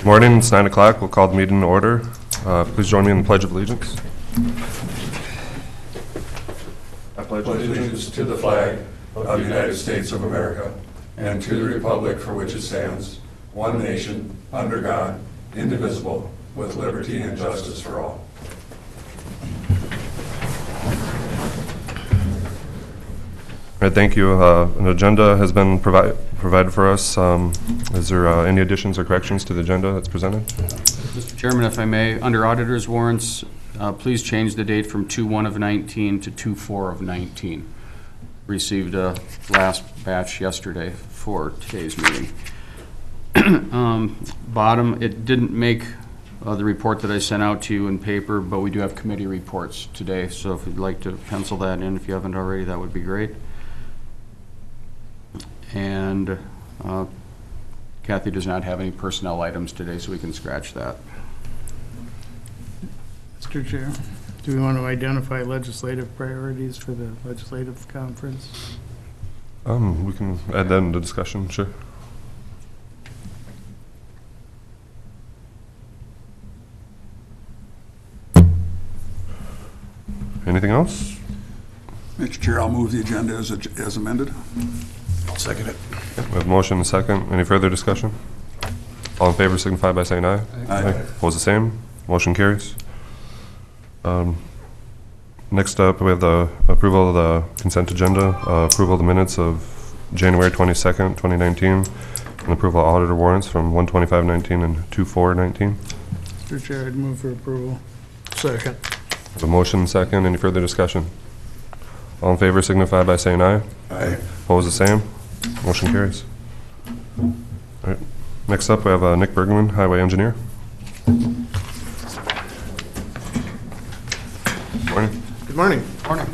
Morning, it's 9 o'clock. We'll call the meeting to order. Please join me in the Pledge of Allegiance. I pledge allegiance to the flag of the United States of America and to the republic for which it stands, one nation, under God, indivisible, with liberty and justice for all. All right, thank you. An agenda has been provided for us. Is there any additions or corrections to the agenda that's presented? Mr. Chairman, if I may, under auditor's warrants, please change the date from 2/1 of 19 to 2/4 of 19. Received a last batch yesterday for today's meeting. Bottom, it didn't make the report that I sent out to you in paper, but we do have committee reports today, so if you'd like to pencil that in, if you haven't already, that would be great. And Kathy does not have any personnel items today, so we can scratch that. Mr. Chair, do we want to identify legislative priorities for the legislative conference? We can add that into discussion, sure. Anything else? Mr. Chair, I'll move the agenda as amended. I'll second it. Yep, we have a motion and a second. Any further discussion? All in favor signify by saying aye. Aye. Opposed, the same. Motion carries. Next up, we have the approval of the consent agenda, approval of the minutes of January 22nd, 2019, and approval of auditor warrants from 1/25/19 and 2/4/19. Mr. Chair, I'd move for approval. Second. We have a motion and a second. Any further discussion? All in favor signify by saying aye. Aye. Opposed, the same. Motion carries. All right. Next up, we have Nick Bergman, Highway Engineer. Morning. Good morning. Morning.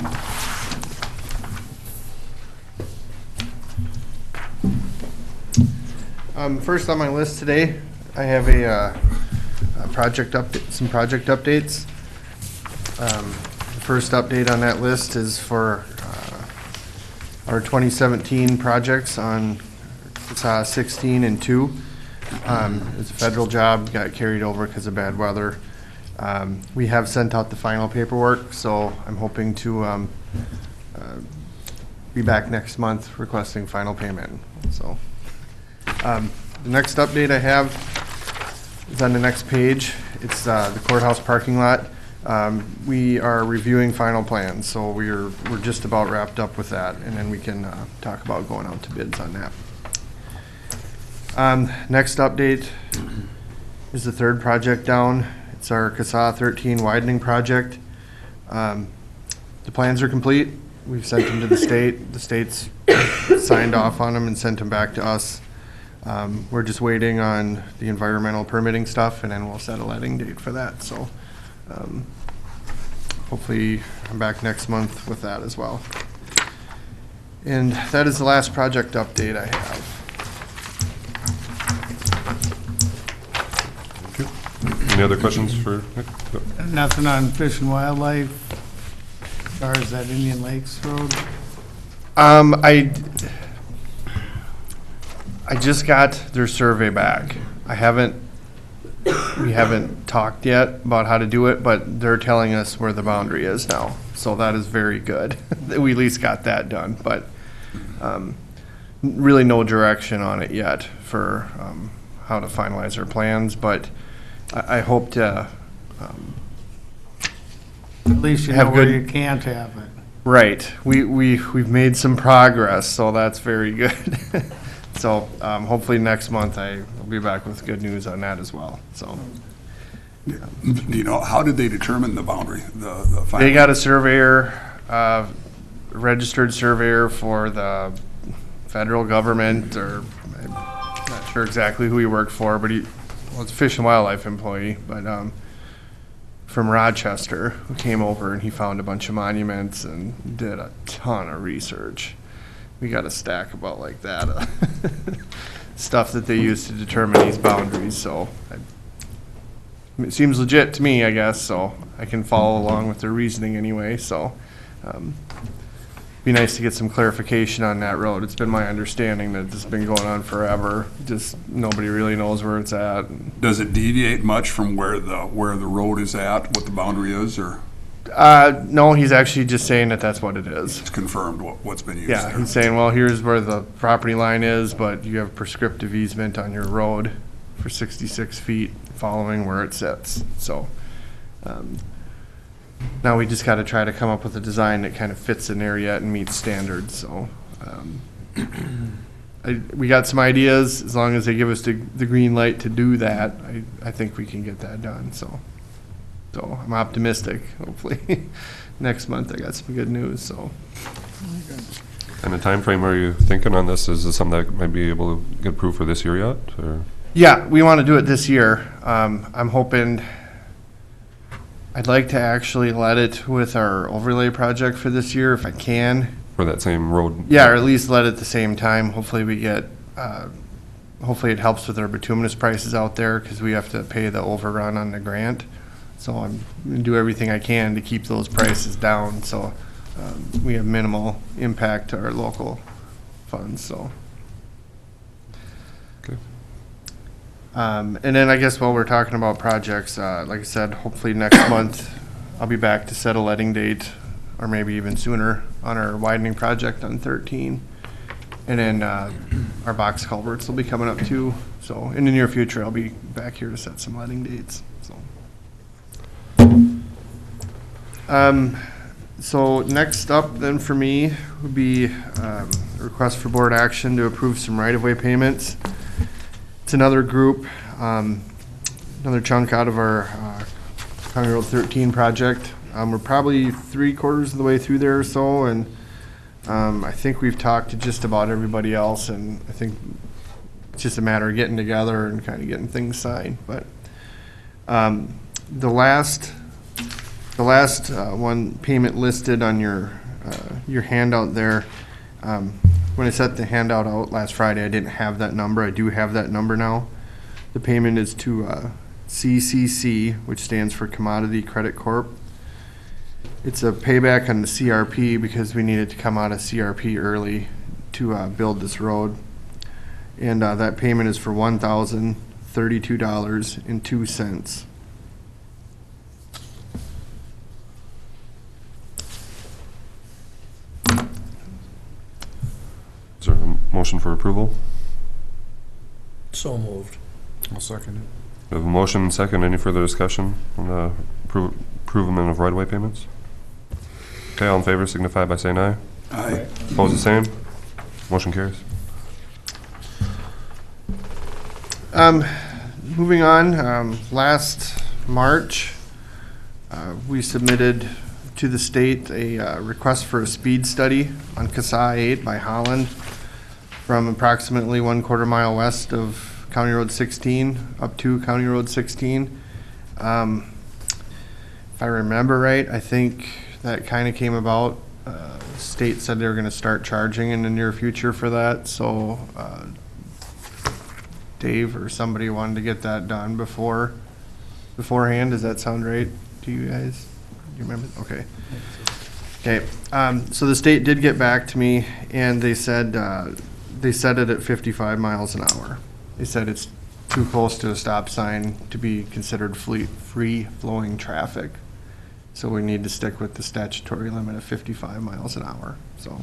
First on my list today, I have a project update, some project updates. The first update on that list is for our 2017 projects on 16 and 2. It's a federal job, got carried over because of bad weather. We have sent out the final paperwork, so I'm hoping to be back next month requesting final payment. So the next update I have is on the next page. It's the courthouse parking lot. We are reviewing final plans, so we're just about wrapped up with that, and then we can talk about going out to bids on that. Next update is the third project down. It's our CASA 13 widening project. The plans are complete. We've sent them to the state. The state's signed off on them and sent them back to us. We're just waiting on the environmental permitting stuff, and then we'll set a letting date for that. So hopefully I'm back next month with that as well. And that is the last project update I have. Any other questions for Nick? No. Nothing on Fish and Wildlife, as far as that Indian Lakes Road? I just got their survey back. We haven't talked yet about how to do it, but they're telling us where the boundary is now. So that is very good. We at least got that done, but really no direction on it yet for how to finalize our plans, but I hope to At least you know have where good- you can't have it. Right. We've made some progress, so that's very good. So hopefully next month I will be back with good news on that as well. So Do you know, how did they determine the boundary? The final? they got a surveyor, registered surveyor for the federal government, or I'm not sure exactly who he worked for, but it's a Fish and Wildlife employee, but from Rochester, who came over and he found a bunch of monuments and did a ton of research. We got a stack about like that, stuff that they use to determine these boundaries, so it seems legit to me, I guess, so I can follow along with their reasoning anyway, so be nice to get some clarification on that road. It's been my understanding that it's been going on forever, just nobody really knows where it's at. Does it deviate much from where the road is at, what the boundary is, or No, he's actually just saying that that's what it is. it's confirmed what's been used Yeah, there? he's saying, well, here's where the property line is, but you have prescriptive easement on your road for 66 feet following where it sits, so. Now we just gotta try to come up with a design that kind of fits in there yet and meets standards, so. We got some ideas, as long as they give us the green light to do that, I think we can get that done, so. So I'm optimistic, hopefully. Next month I got some good news, so. And the time frame are you thinking on this? Is this something that might be able to get approved for this year yet, or? Yeah, we want to do it this year. I'm hoping, I'd like to actually let it with our overlay project for this year if I can. For that same road? Yeah, or at least let it at the same time. Hopefully we get, hopefully it helps with our bituminous prices out there because we have to pay the overrun on the grant. So I'm going to do everything I can to keep those prices down so we have minimal impact to our local funds, so. Okay. And then I guess while we're talking about projects, like I said, hopefully next month I'll be back to set a letting date, or maybe even sooner, on our widening project on 13. And then our box culverts will be coming up too. So in the near future, I'll be back here to set some letting dates. So next up then for me would be a request for board action to approve some right-of-way payments. It's another group, another chunk out of our County Road 13 project. We're probably 3/4 of the way through there or so, and I think we've talked to just about everybody else, and I think it's just a matter of getting together and kind of getting things signed. But the last one payment listed on your handout there, when I set the handout out last Friday, I didn't have that number. I do have that number now. The payment is to CCC, which stands for Commodity Credit Corp. It's a payback on the CRP because we needed to come out of CRP early to build this road. And that payment is for $1,032.02. Is there a motion for approval? So moved. I'll second it. We have a motion and second. Any further discussion on the approval of right-of-way payments? Okay, all in favor signify by saying aye. Aye. Opposed, the same. Motion carries. Moving on, last March, we submitted to the state a request for a speed study on CASA 8 by Holland from approximately 1/4 mile west of County Road 16 up to County Road 16. If I remember right, I think that kind of came about. State said they were going to start charging in the near future for that, so Dave or somebody wanted to get that done beforehand. Does that sound right to you guys? Do you remember? Okay. Okay. So the state did get back to me, and they said they set it at 55 miles an hour. They said it's too close to a stop sign to be considered free-flowing traffic. So we need to stick with the statutory limit of 55 miles an hour. So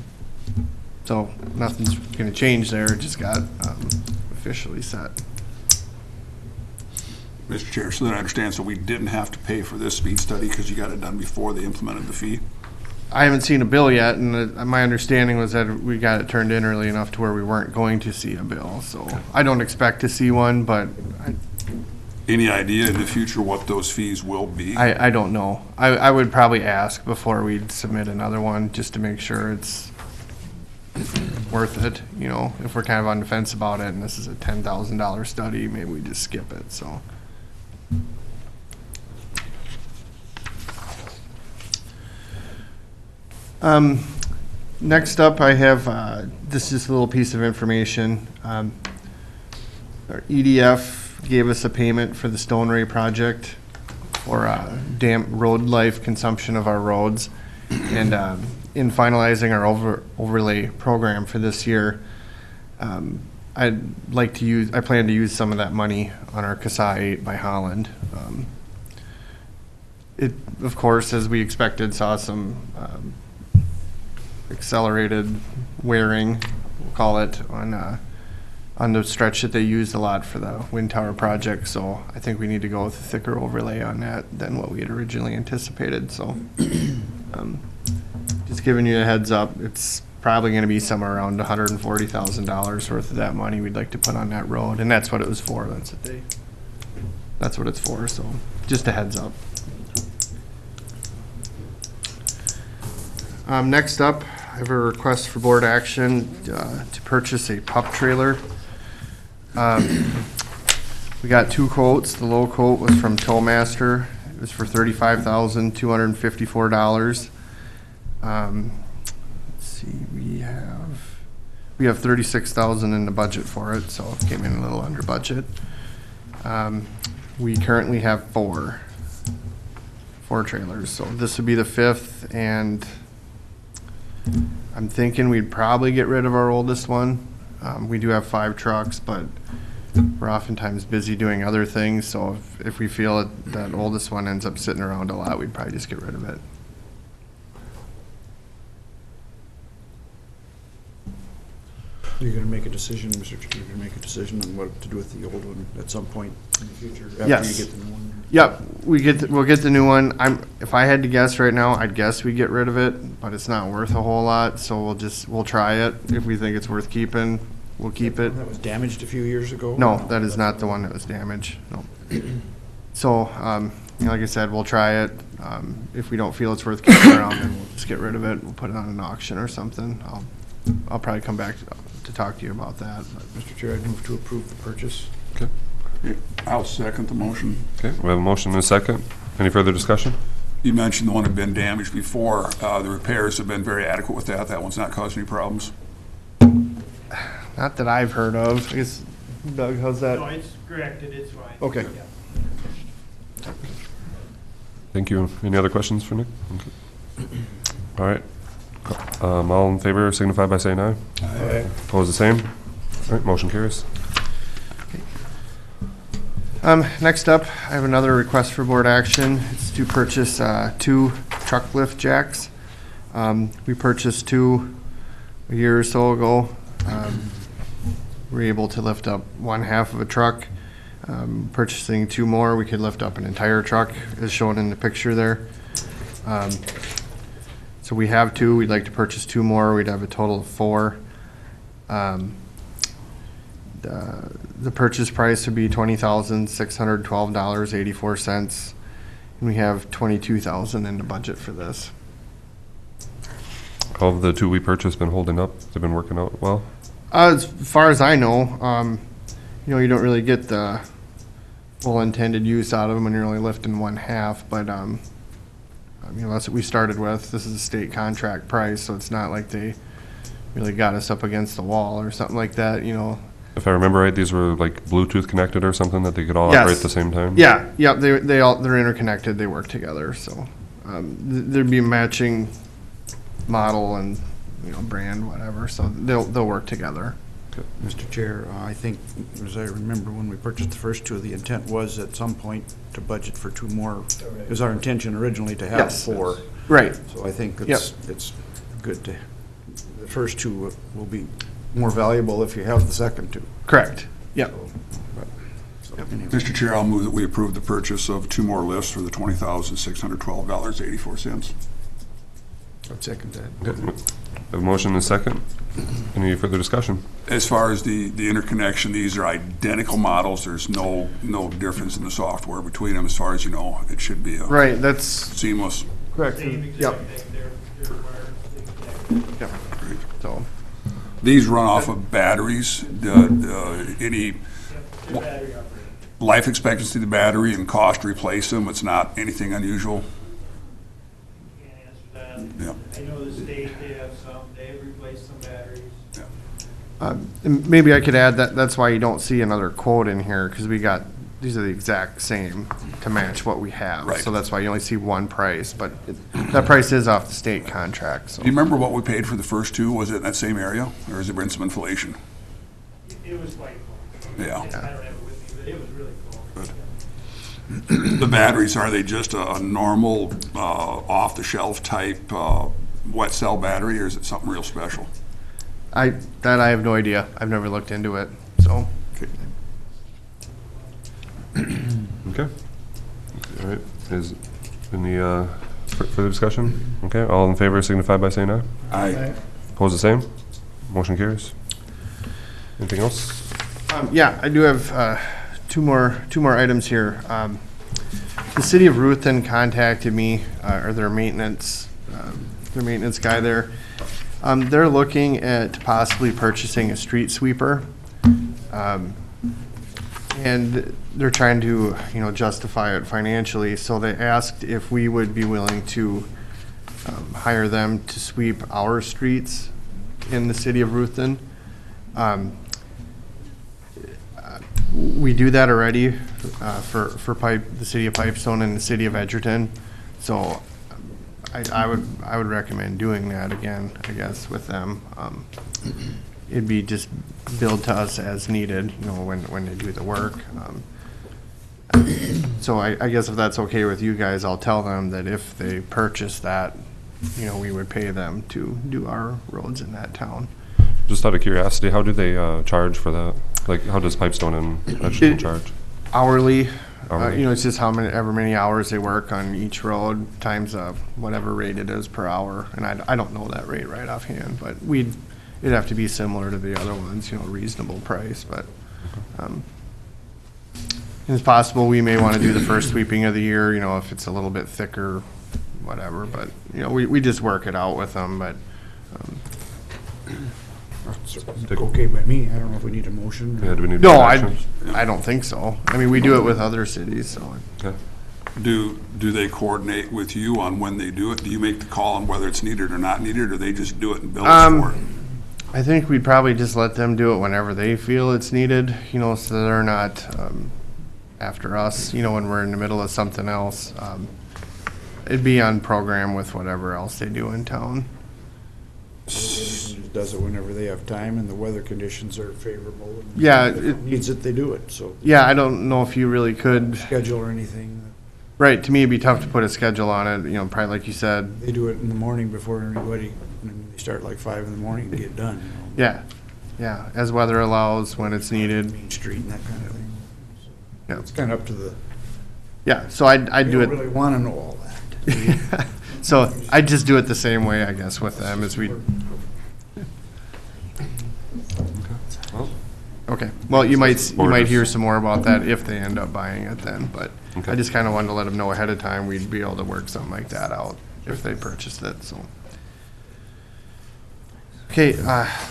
nothing's going to change there. It just got officially set. Mr. Chair, so that I understand, so we didn't have to pay for this speed study because you got it done before they implemented the fee? I haven't seen a bill yet, and my understanding was that we got it turned in early enough to where we weren't going to see a bill. So I don't expect to see one, but Any idea in the future what those fees will be? I don't know. I would probably ask before we submit another one, just to make sure it's worth it. You know, if we're kind of on the fence about it and this is a $10,000 study, maybe we just skip it, so. Next up, I have, this is a little piece of information. Our EDF gave us a payment for the Stone Ray project for road life consumption of our roads. And in finalizing our overlay program for this year, I plan to use some of that money on our CASA 8 by Holland. It, of course, as we expected, saw some accelerated wearing, we'll call it, on the stretch that they used a lot for the wind tower project. So I think we need to go with a thicker overlay on that than what we had originally anticipated. So just giving you a heads up, it's probably going to be somewhere around $140,000 worth of that money we'd like to put on that road, and that's what it was for. That's what it's for. So just a heads up. Next up, I have a request for board action to purchase a pup trailer. We got 2 quotes. The low quote was from Towmaster. It was for $35,254. Let's see, we have $36,000 in the budget for it, so it came in a little under budget. We currently have four trailers, so this would be the 5th, and I'm thinking we'd probably get rid of our oldest one. We do have 5 trucks, but we're oftentimes busy doing other things, so if we feel that oldest one ends up sitting around a lot, we'd probably just get rid of it. You're gonna make a decision, Mr. Chair, you're gonna make a decision on what to do with the old one at some point in the future, after Yes. you get the new one? Yep, we'll get the new one. If I had to guess right now, I'd guess we get rid of it, but it's not worth a whole lot, so we'll try it. If we think it's worth keeping, we'll keep it. That was damaged a few years ago? No, that is not the one that was damaged, no. So, like I said, we'll try it. If we don't feel it's worth keeping around, then we'll just get rid of it. We'll put it on an auction or something. I'll probably come back to talk to you about that. Mr. Chair, I'd move to approve the purchase. Okay. I'll second the motion. Okay, we have a motion and a second. Any further discussion? You mentioned the one that had been damaged before. The repairs have been very adequate with that. That one's not caused any problems. Not that I've heard of. I guess, Doug, how's that? No, it's corrected, it's fine. Okay. Yeah. Thank you. Any other questions for Nick? Okay. All right. All in favor signify by saying aye. Aye. Opposed, the same. All right, motion carries. Next up, I have another request for board action. It's to purchase 2 truck lift jacks. We purchased 2 a year or so ago. We're able to lift up 1/2 of a truck. Purchasing 2 more, we could lift up an entire truck, as shown in the picture there. So we have 2. We'd like to purchase 2 more. We'd have a total of 4. The purchase price would be $20,612.84, and we have $22,000 in the budget for this. All of the 2 we purchased been holding up? They've been working out well? As far as I know, you don't really get the full intended use out of them when you're only lifting 1/2, but that's what we started with. This is a state contract price, so it's not like they really got us up against the wall or something like that, If I remember right, these were like Bluetooth connected or something that they could all Yes. operate at the same time? Yeah, they're interconnected, they work together, so, there'd be a matching model and, brand, whatever, so they'll work together. Mr. Chair, I think, as I remember, when we purchased the first 2, the intent was at some point to budget for 2 more. It was our intention originally to have Yes. 4. Right, So I think it's good to, the first 2 will be more valuable if you have the second 2. correct, yep. So, anyway. Mr. Chair, I'll move that we approve the purchase of 2 more lifts for the $20,612.84. I'd second that. A motion and a second. Any further discussion? As far as the interconnection, these are identical models. There's no difference in the software between them as far as you know. It should be Right, that's seamless. correct, Same yep, exact thing, they're wired, exact. yep, so. These run off of batteries. Any They're battery operated. life expectancy of the battery and cost to replace them, it's not anything unusual. Can't answer that. Yeah. I know the state, they have some, they've replaced some batteries. And maybe I could add that's why you don't see another quote in here, because we got these are the exact same to match what we have. Right. So that's why you only see one price, but that price is off the state contract, so. Do you remember what we paid for the first two? Was it in that same area, or has there been some inflation? It was like, Yeah. I don't have it with me, but it was really close. Good. The batteries, are they just a normal, off-the-shelf type, wet cell battery, or is it something real special? I have no idea. I've never looked into it, so. Okay. All right. Is any further discussion? Okay. All in favor signify by saying aye. Aye. Opposed, the same. Motion carries. Anything else? Yeah, I do have two more items here. The city of Ruthin contacted me, or their maintenance guy there. They're looking at possibly purchasing a street sweeper. And they're trying to, justify it financially, so they asked if we would be willing to hire them to sweep our streets in the city of Ruthin. We do that already for the city of Pipestone and the city of Edgerton, so I would recommend doing that again, I guess, with them. It'd be just billed to us as needed, when they do the work. So I guess if that's okay with you guys, I'll tell them that if they purchase that, we would pay them to do our roads in that town. Just out of curiosity, how do they charge for that? Like, how does Pipestone and Edgerton charge? Hourly. Hourly. It's just ever many hours they work on each road times whatever rate it is per hour. And I don't know that rate right offhand, but it'd have to be similar to the other ones, reasonable price, but it's possible we may want to do the first sweeping of the year, if it's a little bit thicker, whatever, but, we just work it out with them, but, Okay by me. I don't know if we need a motion. Yeah, do we need no, action? I don't think so. I mean, we do it with other cities, so. Okay. Do they coordinate with you on when they do it? Do you make the call on whether it's needed or not needed, or they just do it and bill us for it? I think we'd probably just let them do it whenever they feel it's needed, so they're not after us, when we're in the middle of something else. It'd be on program with whatever else they do in town. Does it whenever they have time and the weather conditions are favorable. And Yeah, if it needs it, they do it, so Yeah, I don't know if you really could. schedule or anything. Right, to me, it'd be tough to put a schedule on it, probably like you said. They do it in the morning before anybody, they start like 5 in the morning to get done. Yeah, as weather allows, when it's needed. Main Street and that kind of thing. So Yeah. It's kind of up to the, Yeah, so I'd I do don't it. really want to know all that. So I'd just do it the same way, I guess, with them as we. Okay, well, you might hear some more about that if they end up buying it then, but Okay. I just kind of wanted to let them know ahead of time we'd be able to work something like that out if they purchased it, so. Okay,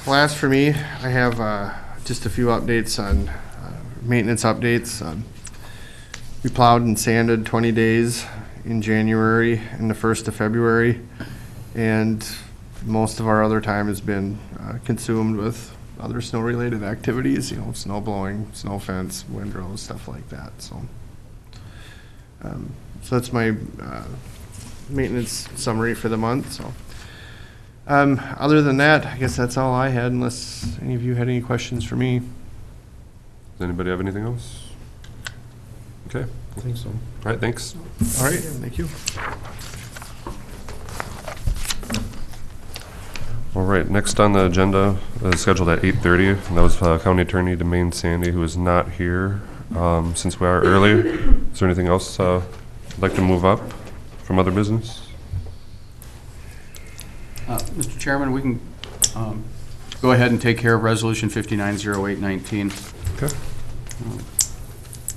last for me, I have just a few updates on maintenance updates. We plowed and sanded 20 days in January and the 1st of February, and most of our other time has been consumed with other snow-related activities, snow blowing, snow fence, windrows, stuff like that, so. So that's my maintenance summary for the month, so. Other than that, I guess that's all I had, unless any of you had any questions for me. Does anybody have anything else? Okay. I think so. All right, thanks. All right, thank you. All right, next on the agenda is scheduled at 8:30. And that was County Attorney Demaine Sandy, who is not here since we are early. Is there anything else you'd like to move up from other business? Mr. Chairman, we can go ahead and take care of Resolution 590819. Okay.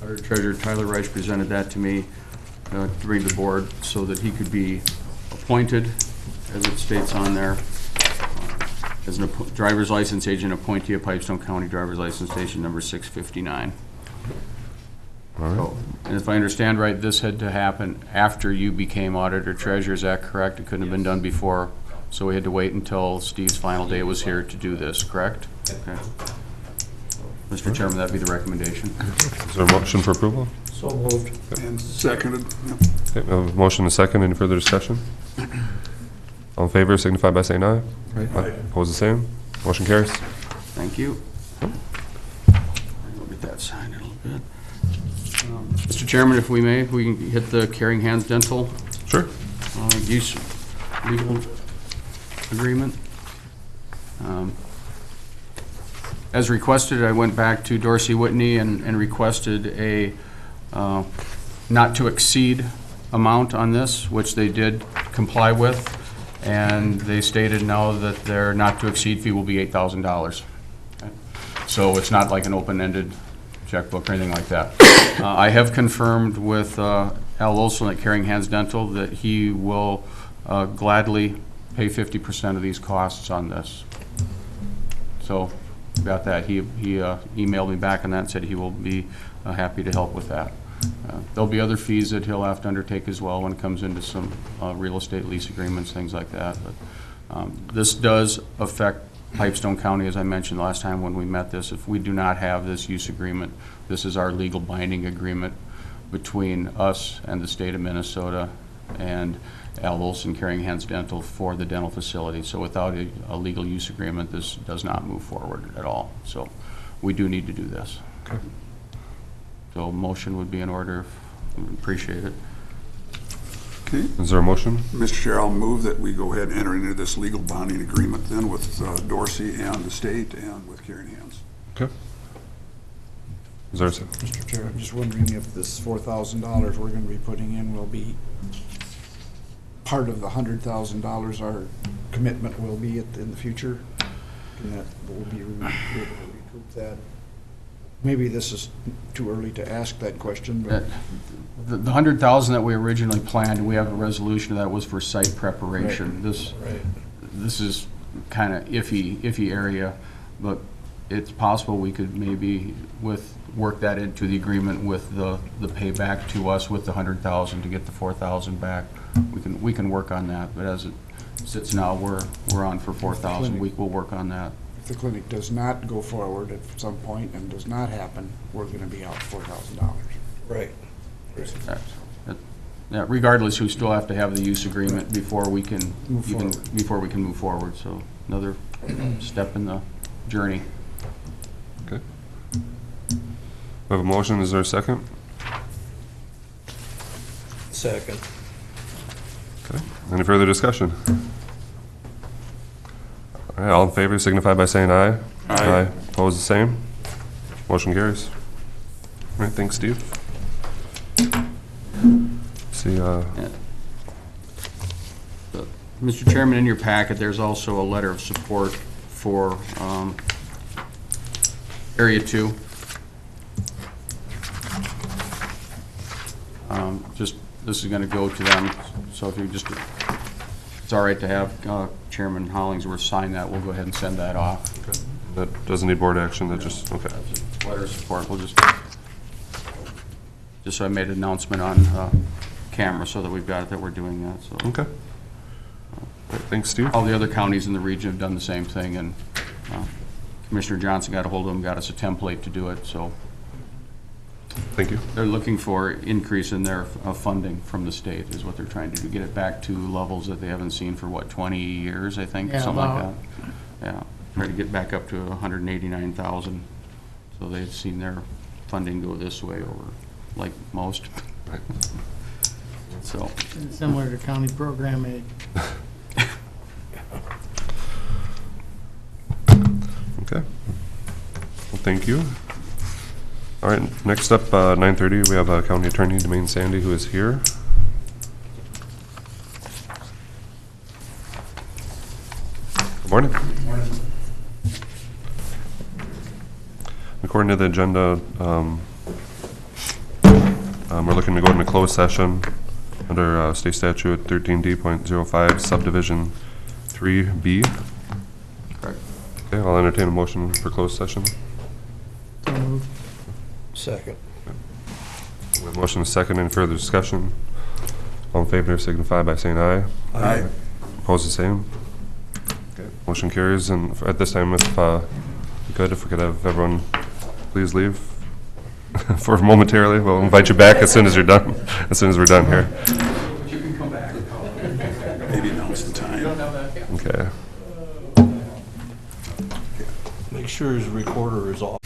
Our Treasurer Tyler Reich presented that to me to bring to the board so that he could be appointed, as it states on there, as a driver's license agent appointee of Pipestone County Driver's License Station number 659. All right. So, and if I understand right, this had to happen after you became auditor treasurer, is that correct? It couldn't have been done before, so we had to wait until Steve's final day was here to do this, correct? Okay. Mr. Chairman, that'd be the recommendation. Is there a motion for approval? So moved. And seconded. Yep. Okay, we have a motion and a second. Any further discussion? All in favor signify by saying aye. Aye. Opposed, the same. Motion carries. Thank you. We'll get that signed in a little bit. Mr. Chairman, if we may, we can hit the Caring Hands Dental Sure. use legal agreement. As requested, I went back to Dorsey Whitney and requested a not to exceed amount on this, which they did comply with, and they stated now that their not to exceed fee will be $8,000. Okay. So it's not like an open-ended checkbook or anything like that. I have confirmed with Al Olson at Caring Hands Dental that he will gladly pay 50% of these costs on this. So, got that. He emailed me back on that and said he will be happy to help with that. There'll be other fees that he'll have to undertake as well when it comes into some real estate lease agreements, things like that. But this does affect Pipestone County, as I mentioned last time when we met this. If we do not have this use agreement, this is our legal binding agreement between us and the state of Minnesota and Al Olson Caring Hands Dental for the dental facility. So without a legal use agreement, this does not move forward at all. So we do need to do this. Okay. So motion would be in order. Appreciate it. Okay. Is there a motion? Mr. Chair, I'll move that we go ahead and enter into this legal bonding agreement then with Dorsey and the state and with Caring Hands. Okay. Is there a second? Mr. Chair, I'm just wondering if this $4,000 we're going to be putting in will be part of the $100,000 our commitment will be in the future? And that we'll be able to recoup that? Maybe this is too early to ask that question, but The 100,000 that we originally planned, we have a resolution that was for site preparation. This is kind of iffy area, but it's possible we could maybe work that into the agreement with the payback to us with the 100,000 to get the 4,000 back. We can work on that, but as it sits now, we're on for 4,000. We will work on that. if the clinic does not go forward at some point and does not happen, we're going to be out $4,000. Right. Yeah, regardless, we still have to have the use agreement before we can Move forward. move forward. So another step in the journey. Okay. We have a motion. Is there a second? Second. Okay. Any further discussion? All right, all in favor signify by saying aye. Aye. Opposed, the same. Motion carries. All right, thanks, Steve. See, Mr. Chairman, in your packet, there's also a letter of support for Area 2. This is going to go to them, so if you just, it's all right to have Chairman Hollingsworth sign that, we'll go ahead and send that off. that doesn't need board action, that just, okay. That's a letter of support, we'll just so I made an announcement on camera so that we've got it, that we're doing that, so. Okay. All right, thanks, Steve. All the other counties in the region have done the same thing, and Commissioner Johnson got a hold of them, got us a template to do it, so Thank you. they're looking for increase in their funding from the state is what they're trying to do, get it back to levels that they haven't seen for, what, 20 years, I think, Yeah, something like about. that. Yeah, try to get back up to 189,000, so they've seen their funding go this way over, like most. Right. So, Similar to county program aid. Okay. Well, thank you. All right, next up, 9:30, we have County Attorney Demaine Sandy, who is here. Good morning. According to the agenda, we're looking to go into closed session under State Statute 13D.05 Subdivision 3B. correct. Okay, I'll entertain a motion for closed session. So moved. Second. We have motion and a second. Any further discussion? All in favor signify by saying aye. Aye. Opposed, the same. Okay. Motion carries. And at this time, if we could have everyone please leave for momentarily. We'll invite you back as soon as you're done, as soon as we're done here. You can come back. Maybe announce the time. Okay. Make sure his recorder is off.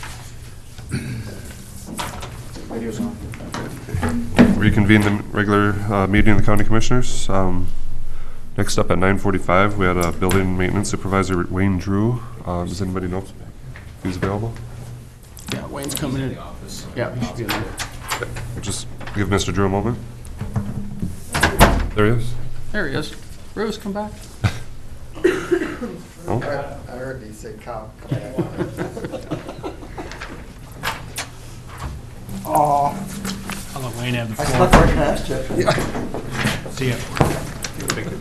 Radio's on. Reconvene the regular meeting of the county commissioners. Next up at 9:45, we had a building maintenance supervisor, Wayne Drew. Does anybody know if he's available? Yeah, Wayne's coming in. Yeah, he should be in there. We'll just give Mr. Drew a moment. There he is. There he is. Bruce, come back. Oh. I heard you say cow. Oh, I'll let Wayne have the I floor. snuck right past you. See ya. Thank you.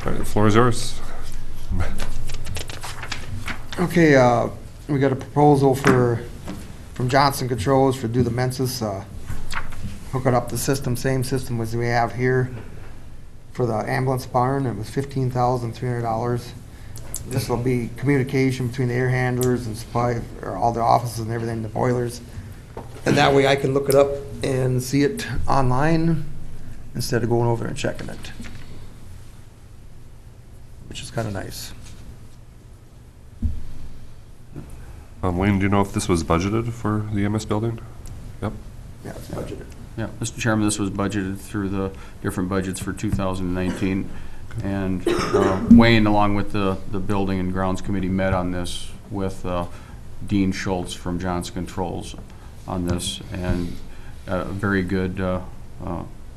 All right, the floor is yours. Okay, we got a proposal from Johnson Controls to do the Mensis, hooking up the system, same system as we have here for the ambulance barn. It was $15,300. This will be communication between the air handlers and supply, or all the offices and everything, the boilers. And that way I can look it up and see it online instead of going over there and checking it, which is kind of nice. Wayne, do you know if this was budgeted for the EMS building? Yep. Yeah, it's budgeted. Yeah, Mr. Chairman, this was budgeted through the different budgets for 2019. And Wayne, along with the Building and Grounds Committee, met on this with Dean Schultz from Johnson Controls on this, and a very good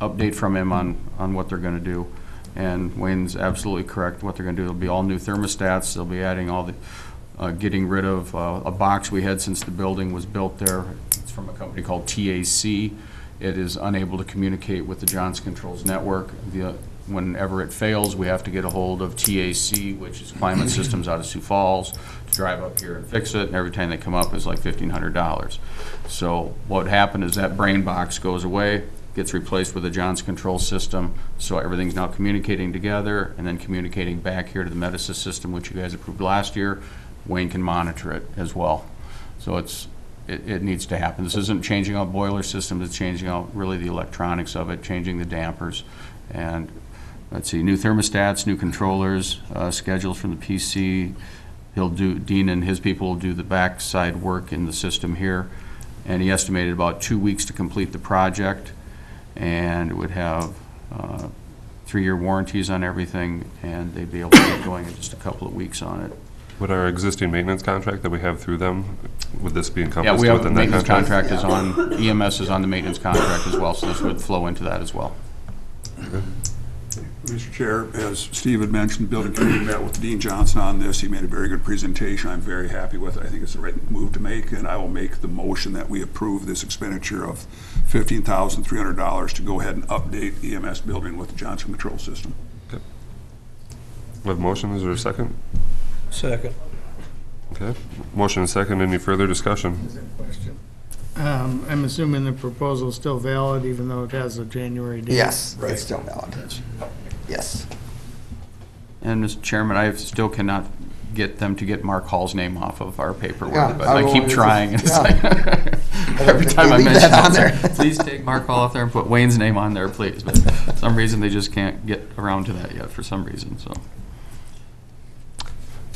update from him on what they're going to do. And Wayne's absolutely correct. What they're going to do, it'll be all new thermostats. They'll be adding all the, getting rid of a box we had since the building was built there. It's from a company called TAC. It is unable to communicate with the Johnson Controls network. Whenever it fails, we have to get a hold of TAC, which is Climate Systems out of Sioux Falls, to drive up here and fix it. And every time they come up, it's like $1,500. So what happened is that brain box goes away, gets replaced with a Johnson Controls system. So everything's now communicating together and then communicating back here to the Medisys system, which you guys approved last year. Wayne can monitor it as well. So it needs to happen. This isn't changing out boiler systems, it's changing out really the electronics of it, changing the dampers. And let's see, new thermostats, new controllers, schedules from the PC. Dean and his people will do the backside work in the system here. And he estimated about 2 weeks to complete the project. And it would have 3-year warranties on everything, and they'd be able to get going in just a couple of weeks on it. Would our existing maintenance contract that we have through them, would this be Yeah, encompassed we have, within the that maintenance contract? contract is on, EMS is on the maintenance contract as well, so this would flow into that as well. Mr. Chair, as Steve had mentioned, the building committee met with Dean Johnson on this. He made a very good presentation. I'm very happy with it. I think it's the right move to make, and I will make the motion that we approve this expenditure of $15,300 to go ahead and update the EMS building with the Johnson Control System. Okay. We have a motion, is there a second? Second. Okay, motion and second, any further discussion? I'm assuming the proposal is still valid, even though it has a January date? Yes, it's still valid. Yes. And Mr. Chairman, I still cannot get them to get Mark Hall's name off of our paperwork, Yeah, but I keep it's trying. And it's yeah. like every time I Leave mention that on it, there. please take Mark Hall off there and put Wayne's name on there, please. But for some reason, they just can't get around to that yet, for some reason, so.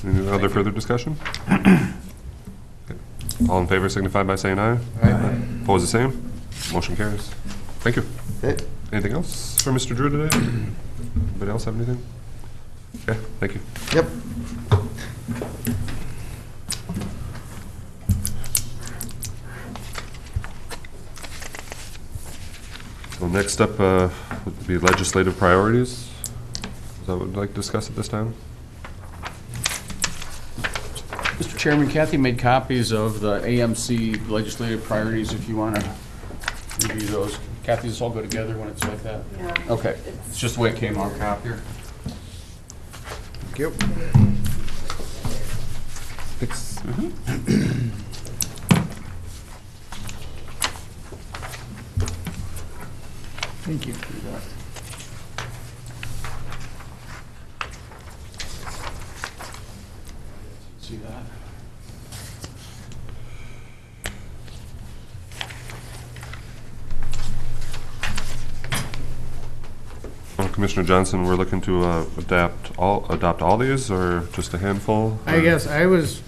Any other further discussion? Okay. All in favor signify by saying aye. Aye. Opposed, the same. Motion carries. Thank you. Okay. Anything else for Mr. Drew today? Anybody else have anything? Okay, thank you. Yep. So next up would be legislative priorities. Is that what we'd like to discuss at this time? Mr. Chairman, Kathy made copies of the AMC legislative priorities if you want to review those. Kathy, does this all go together when it's like that? Yeah. Okay, it's just the way it came on copier. thank you. Thank you. See that? Commissioner Johnson, we're looking to adopt all these, or just a handful? I guess I was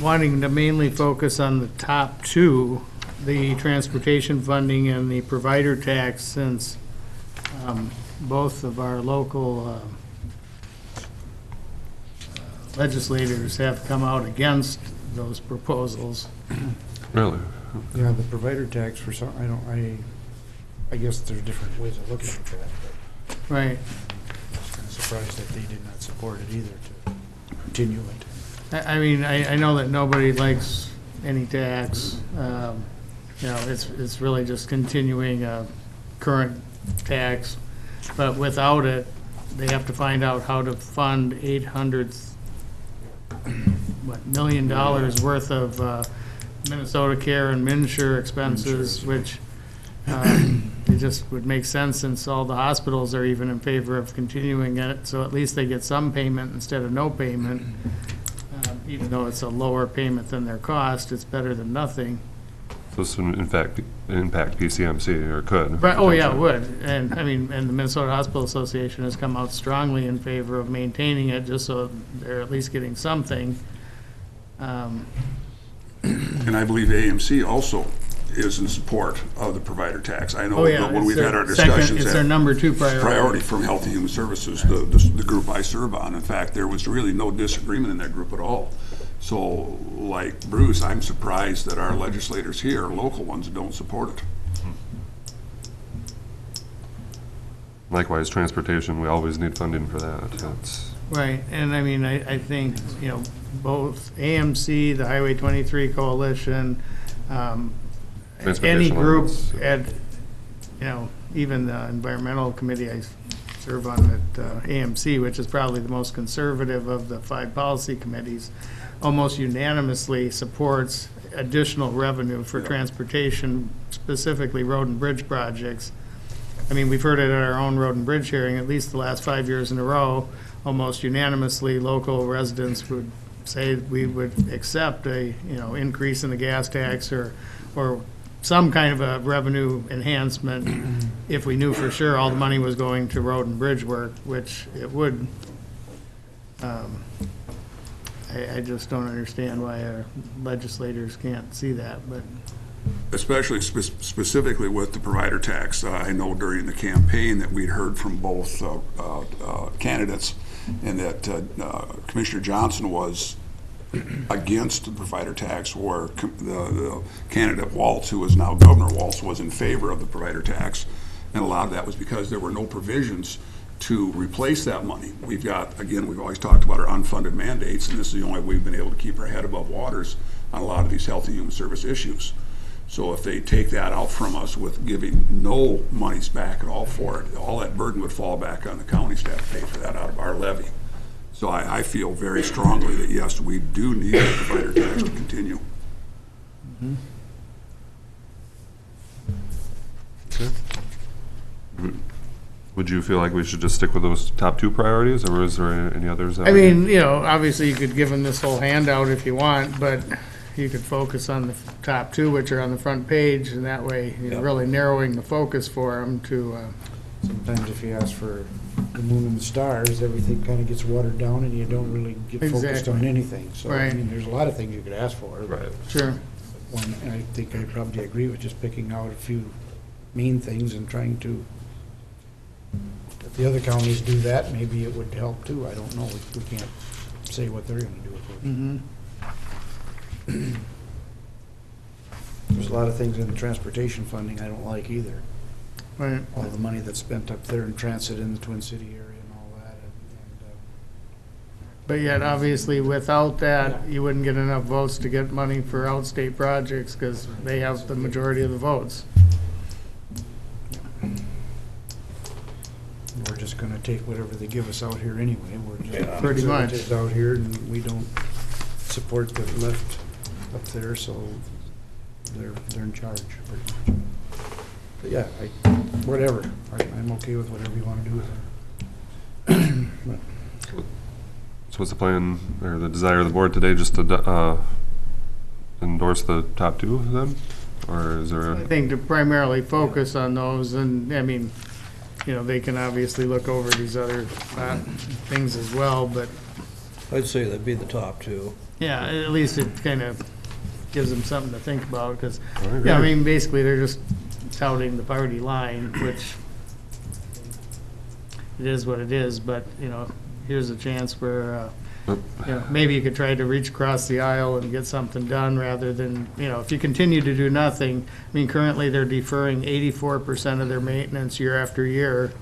wanting to mainly focus on the top two, the transportation funding and the provider tax, since both of our local legislators have come out against those proposals. Really? Yeah, the provider tax for some, I guess there's different ways of looking at that, but Right. I'm surprised that they did not support it either to continue it. I mean, I know that nobody likes any tax. You know, it's really just continuing a current tax. But without it, they have to find out how to fund $800 million worth of Minnesota Care and MinSure expenses, which it just would make sense since all the hospitals are even in favor of continuing it, so at least they get some payment instead of no payment. Even though it's a lower payment than their cost, it's better than nothing. So this would in fact impact PCMC, or could? Right, oh yeah, it would. And I mean, and the Minnesota Hospital Association has come out strongly in favor of maintaining it, just so they're at least getting something. And I believe AMC also is in support of the provider tax. I know Oh, yeah, that when it's we've their had our second- discussions. it's their number 2 priority. Priority from Health and Human Services, the group I serve on. In fact, there was really no disagreement in that group at all. So, like Bruce, I'm surprised that our legislators here, local ones, don't support it. Likewise, transportation, we always need funding for that. That's, Right, and I mean, I think, you know, both AMC, the Highway 23 Coalition, any Transportation group allowance. at, you know, even the environmental committee I serve on at AMC, which is probably the most conservative of the 5 policy committees, almost unanimously supports additional revenue for transportation, specifically road and bridge projects. I mean, we've heard it at our own road and bridge hearing, at least the last 5 years in a row, almost unanimously, local residents would say we would accept a, you know, increase in the gas tax or some kind of a revenue enhancement if we knew for sure all the money was going to road and bridge work, which it would. I just don't understand why our legislators can't see that, but. Especially specifically with the provider tax. I know during the campaign that we'd heard from both candidates, and that Commissioner Johnson was against the provider tax, where the candidate Waltz, who is now Governor Waltz, was in favor of the provider tax. And a lot of that was because there were no provisions to replace that money. We've got, again, we've always talked about our unfunded mandates, and this is the only way we've been able to keep our head above waters on a lot of these health and human service issues. So if they take that out from us with giving no monies back at all for it, all that burden would fall back on the counties to have to pay for that out of our levy. So I feel very strongly that, yes, we do need the provider tax to continue. would you feel like we should just stick with those top 2 priorities, or is there any others? That I we could- mean, you know, obviously you could give them this whole handout if you want, but you could focus on the top 2, which are on the front page, and that way you're really narrowing the focus for them to, Sometimes if you ask for the moon and the stars, everything kind of gets watered down and you don't really get focused Exactly. on anything. So, I Right. mean, there's a lot of things you could ask for. Right. sure. And I think I probably agree with just picking out a few main things and trying to, if the other counties do that, maybe it would help too. I don't know. We can't say what they're gonna do with it. Mm-hmm. There's a lot of things in the transportation funding I don't like either. Right. All the money that's spent up there in transit in the Twin City area and all that. But yet, obviously, without that, you wouldn't get enough votes to get money for outstate projects, because they have the majority of the votes. We're just gonna take whatever they give us out here anyway. We're just Pretty much. conservatives out here, and we don't support the left up there, so they're in charge pretty much. But yeah, whatever. I'm okay with whatever you wanna do with it. But So what's the plan, or the desire of the board today, just to endorse the top two then? Or is there I a, think to primarily focus on those, and, I mean, you know, they can obviously look over these other things as well, but, I'd say that'd be the top two. yeah, at least it kind of gives them something to think about, because, I agree. yeah, I mean, basically, they're just touting the party line, which it is what it is, but, you know, here's a chance where, you know, maybe you could try to reach across the aisle and get something done rather than, you know, if you continue to do nothing. I mean, currently they're deferring 84% of their maintenance year after year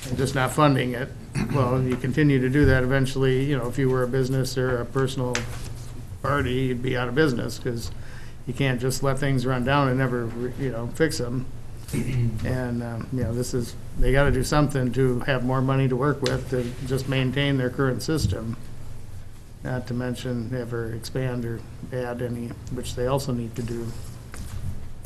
and just not funding it. Well, if you continue to do that, eventually, you know, if you were a business or a personal party, you'd be out of business because you can't just let things run down and never, you know, fix them. And, you know, they got to do something to have more money to work with to just maintain their current system. Not to mention ever expand or add any, which they also need to do.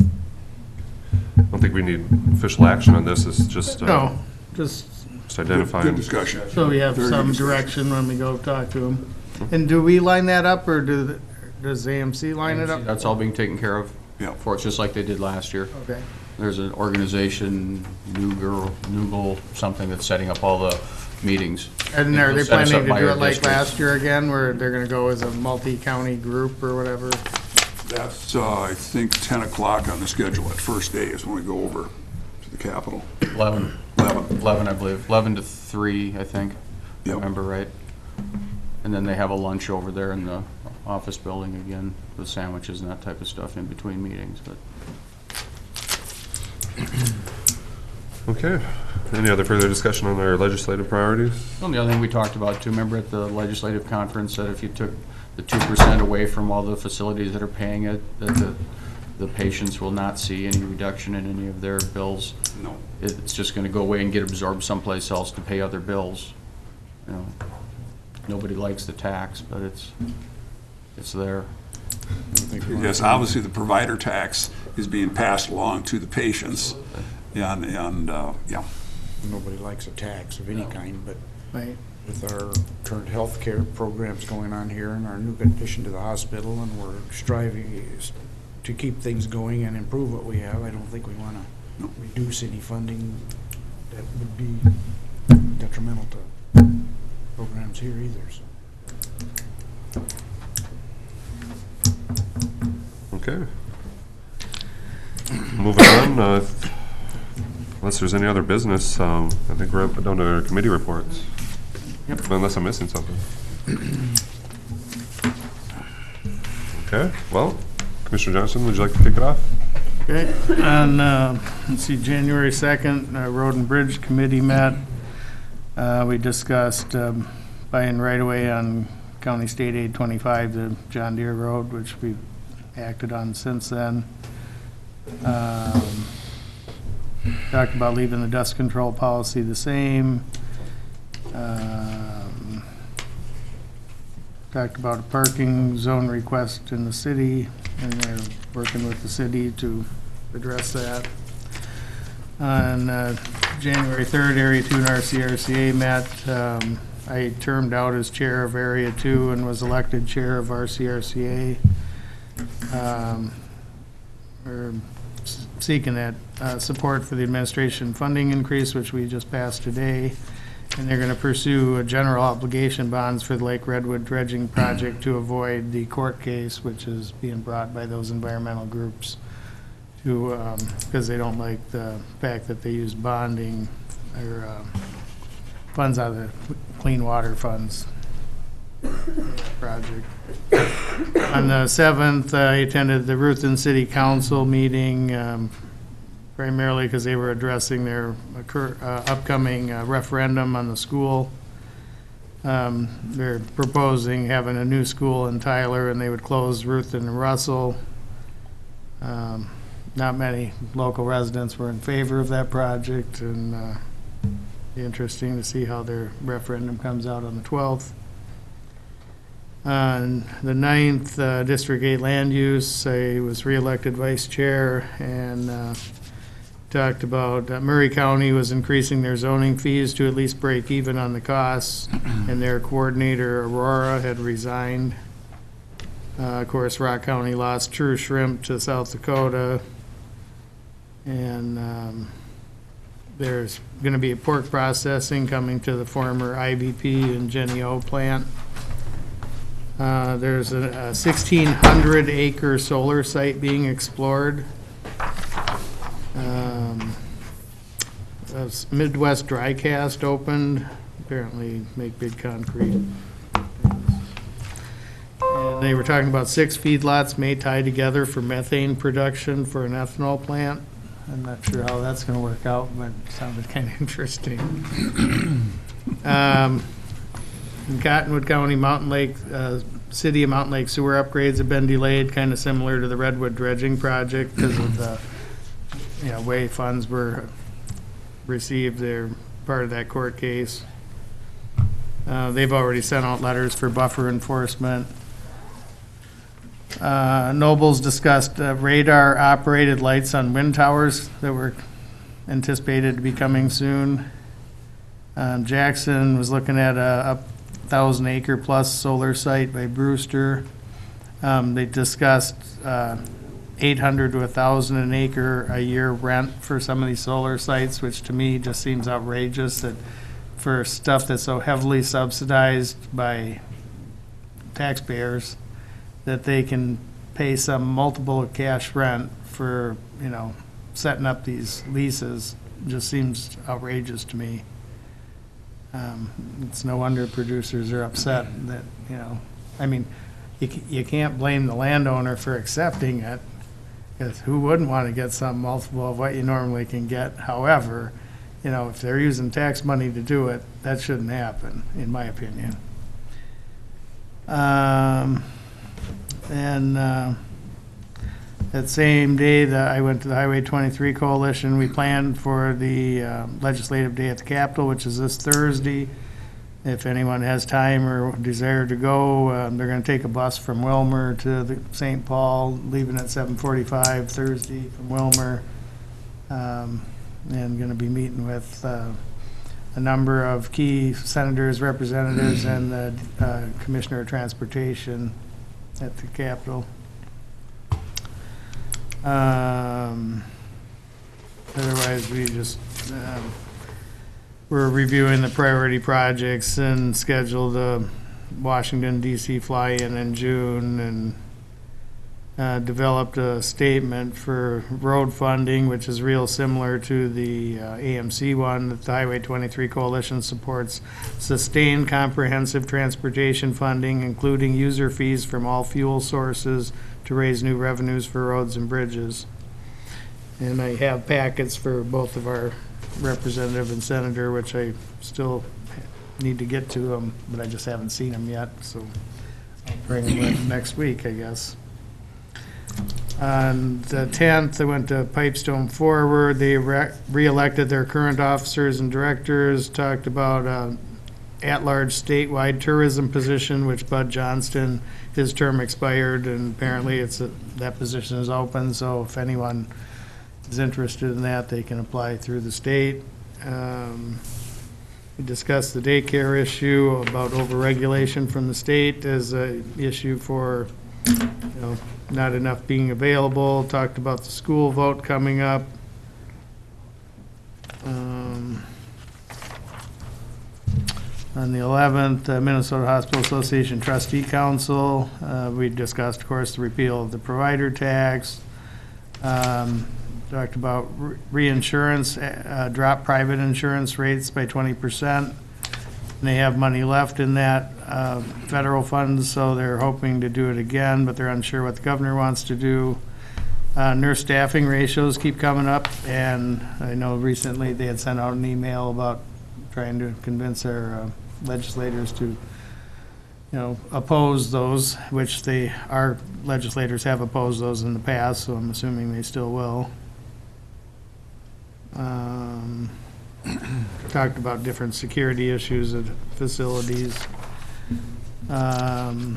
I don't think we need official action on this, it's just, No, just just identifying. Good discussion. so we have Very good some discussion. direction when we go talk to them. And do we line that up, or does AMC line it up? That's all being taken care of. Yeah. For it's just like they did last year. Okay. There's an organization, Noogle, something that's setting up all the meetings. And are they Set us planning up to by do our it like districts. last year again, where they're gonna go as a multi-county group or whatever? That's, I think, 10 o'clock on the schedule. That first day is when we go over to the Capitol. 11, 11. I believe, 11 to 3, I think, if I Yep. remember right. And then they have a lunch over there in the office building again, with sandwiches and that type of stuff in between meetings, but. Okay, any other further discussion on our legislative priorities? Well, the other thing we talked about too, remember at the legislative conference, that if you took the 2% away from all the facilities that are paying it, that the patients will not see any reduction in any of their bills. No. It's just gonna go away and get absorbed someplace else to pay other bills. You know, nobody likes the tax, but it's there. Yes, obviously, the provider tax is being passed along to the patients. And yeah. Nobody likes a tax of any kind, but Right. with our current health care programs going on here and our new addition to the hospital, and we're striving to keep things going and improve what we have, I don't think we want to reduce any funding that would be detrimental to programs here either, so. Okay. Moving on, unless there's any other business, I think we're up down to our committee reports. Unless I'm missing something. Okay, well, Commissioner Johnson, would you like to kick it off? Okay, on, let's see, January 2nd, Road and Bridge Committee met. We discussed buying right-of-way on County State Aid 25, the John Deere Road, which we've acted on since then. Talked about leaving the dust control policy the same. Talked about a parking zone request in the city, and they're working with the city to address that. On January 3rd, Area 2 and RCRCA met. I termed out as chair of Area 2 and was elected chair of RCRCA. We're seeking that support for the administration funding increase, which we just passed today. And they're going to pursue a general obligation bonds for the Lake Redwood dredging project to avoid the court case, which is being brought by those environmental groups to, because they don't like the fact that they use bonding or funds out of the clean water funds project. On the 7th, I attended the Ruthven City Council meeting, primarily because they were addressing their upcoming referendum on the school. They're proposing having a new school in Tyler, and they would close Ruthven and Russell. Not many local residents were in favor of that project, and be interesting to see how their referendum comes out on the 12th. On the 9th, District 8 Land Use, I was reelected vice chair, and talked about Murray County was increasing their zoning fees to at least break even on the costs, and their coordinator, Aurora, had resigned. Of course, Rock County lost True Shrimp to South Dakota, and there's going to be a pork processing coming to the former IBP and Genio plant. There's a 1,600 acre solar site being explored. Midwest Dry Cast opened, apparently make big concrete. And they were talking about 6 feedlots may tie together for methane production for an ethanol plant. I'm not sure how that's gonna work out, but it sounded kind of interesting. In Cottonwood County, Mountain Lake, City of Mountain Lake sewer upgrades have been delayed, kind of similar to the Redwood dredging project because of the, way funds were received. They're part of that court case. They've already sent out letters for buffer enforcement. Nobles discussed radar-operated lights on wind towers that were anticipated to be coming soon. Jackson was looking at a 1,000-acre plus solar site by Brewster. They discussed 800 to 1,000 an acre a year rent for some of these solar sites, which to me just seems outrageous that for stuff that's so heavily subsidized by taxpayers, that they can pay some multiple of cash rent for, setting up these leases, just seems outrageous to me. It's no wonder producers are upset that, you can't blame the landowner for accepting it, because who wouldn't want to get some multiple of what you normally can get? However, if they're using tax money to do it, that shouldn't happen, in my opinion. And that same day that I went to the Highway 23 Coalition, we planned for the legislative day at the Capitol, which is this Thursday. If anyone has time or desire to go, they're going to take a bus from Wilmer to the St. Paul, leaving at 7:45 Thursday from Wilmer, and going to be meeting with a number of key senators, representatives, and the Commissioner of Transportation at the Capitol. Otherwise, we just we're reviewing the priority projects and scheduled a Washington DC fly-in in June, and developed a statement for road funding, which is real similar to the AMC one, that the Highway 23 Coalition supports sustained comprehensive transportation funding, including user fees from all fuel sources to raise new revenues for roads and bridges. And I have packets for both of our representative and senator, which I still need to get to them, but I just haven't seen them yet, so I'll bring them in next week, I guess. On the 10th, I went to Pipestone Forward. They re-elected their current officers and directors, talked about at-large statewide tourism position, which Bud Johnston, his term expired, and apparently that position is open, so if anyone is interested in that, they can apply through the state. We discussed the daycare issue about overregulation from the state as an issue for, not enough being available. Talked about the school vote coming up. On the 11th, Minnesota Hospital Association Trustee Council, we discussed, of course, the repeal of the provider tax. Talked about reinsurance, drop private insurance rates by 20%. They have money left in that federal funds, so they're hoping to do it again, but they're unsure what the governor wants to do. Nurse staffing ratios keep coming up, and I know recently they had sent out an email about trying to convince our legislators to, oppose those, which our legislators have opposed those in the past, so I'm assuming they still will. Talked about different security issues at facilities. At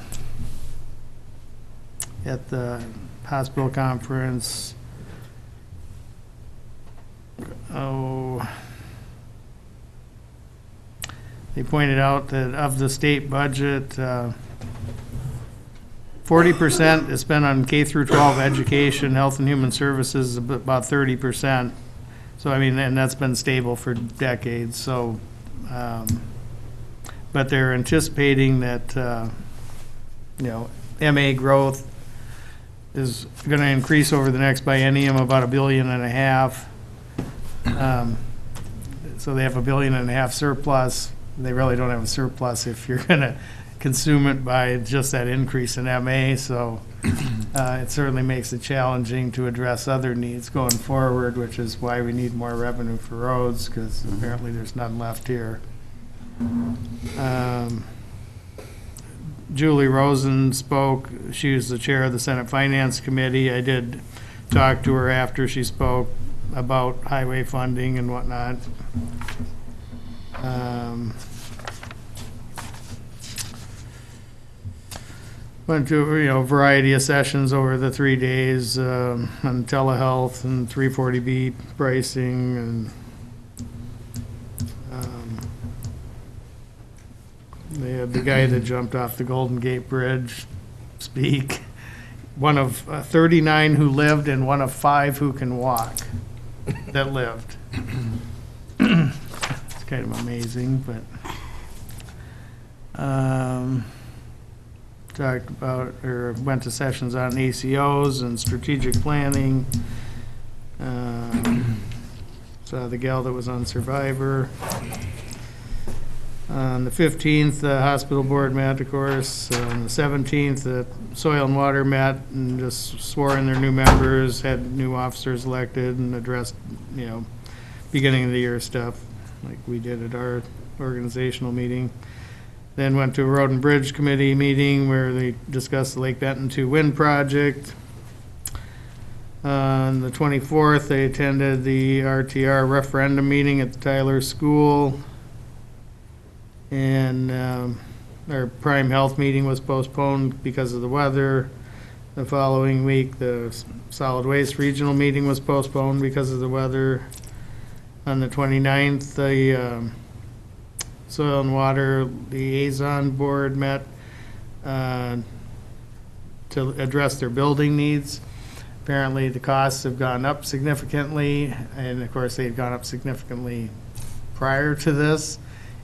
the hospital conference, they pointed out that of the state budget, 40% is spent on K through 12 education, health and human services, about 30%. So, I mean, and that's been stable for decades, so, but they're anticipating that, MA growth is gonna increase over the next biennium about $1.5 billion. So they have $1.5 billion surplus. They really don't have a surplus if you're gonna consume it by just that increase in MA, so it certainly makes it challenging to address other needs going forward, which is why we need more revenue for roads, because apparently there's none left here. Julie Rosen spoke. She was the chair of the Senate Finance Committee. I did talk to her after she spoke about highway funding and whatnot. Went to, a variety of sessions over the 3 days on telehealth and 340B pricing and they had the guy that jumped off the Golden Gate Bridge speak. One of 39 who lived and one of 5 who can walk that lived. It's kind of amazing, but talked about, or went to sessions on ACOs and strategic planning. Saw the gal that was on Survivor. On the 15th, the hospital board met, of course. On the 17th, the soil and water met and just swore in their new members, had new officers elected and addressed, beginning of the year stuff like we did at our organizational meeting. Then went to a road and bridge committee meeting where they discussed the Lake Benton 2 wind project. On the 24th, they attended the RTR referendum meeting at the Tyler School. And our Prime Health meeting was postponed because of the weather. The following week, the Solid Waste Regional meeting was postponed because of the weather. On the 29th, the Soil and Water Liaison Board met to address their building needs. Apparently, the costs have gone up significantly, and of course, they had gone up significantly prior to this.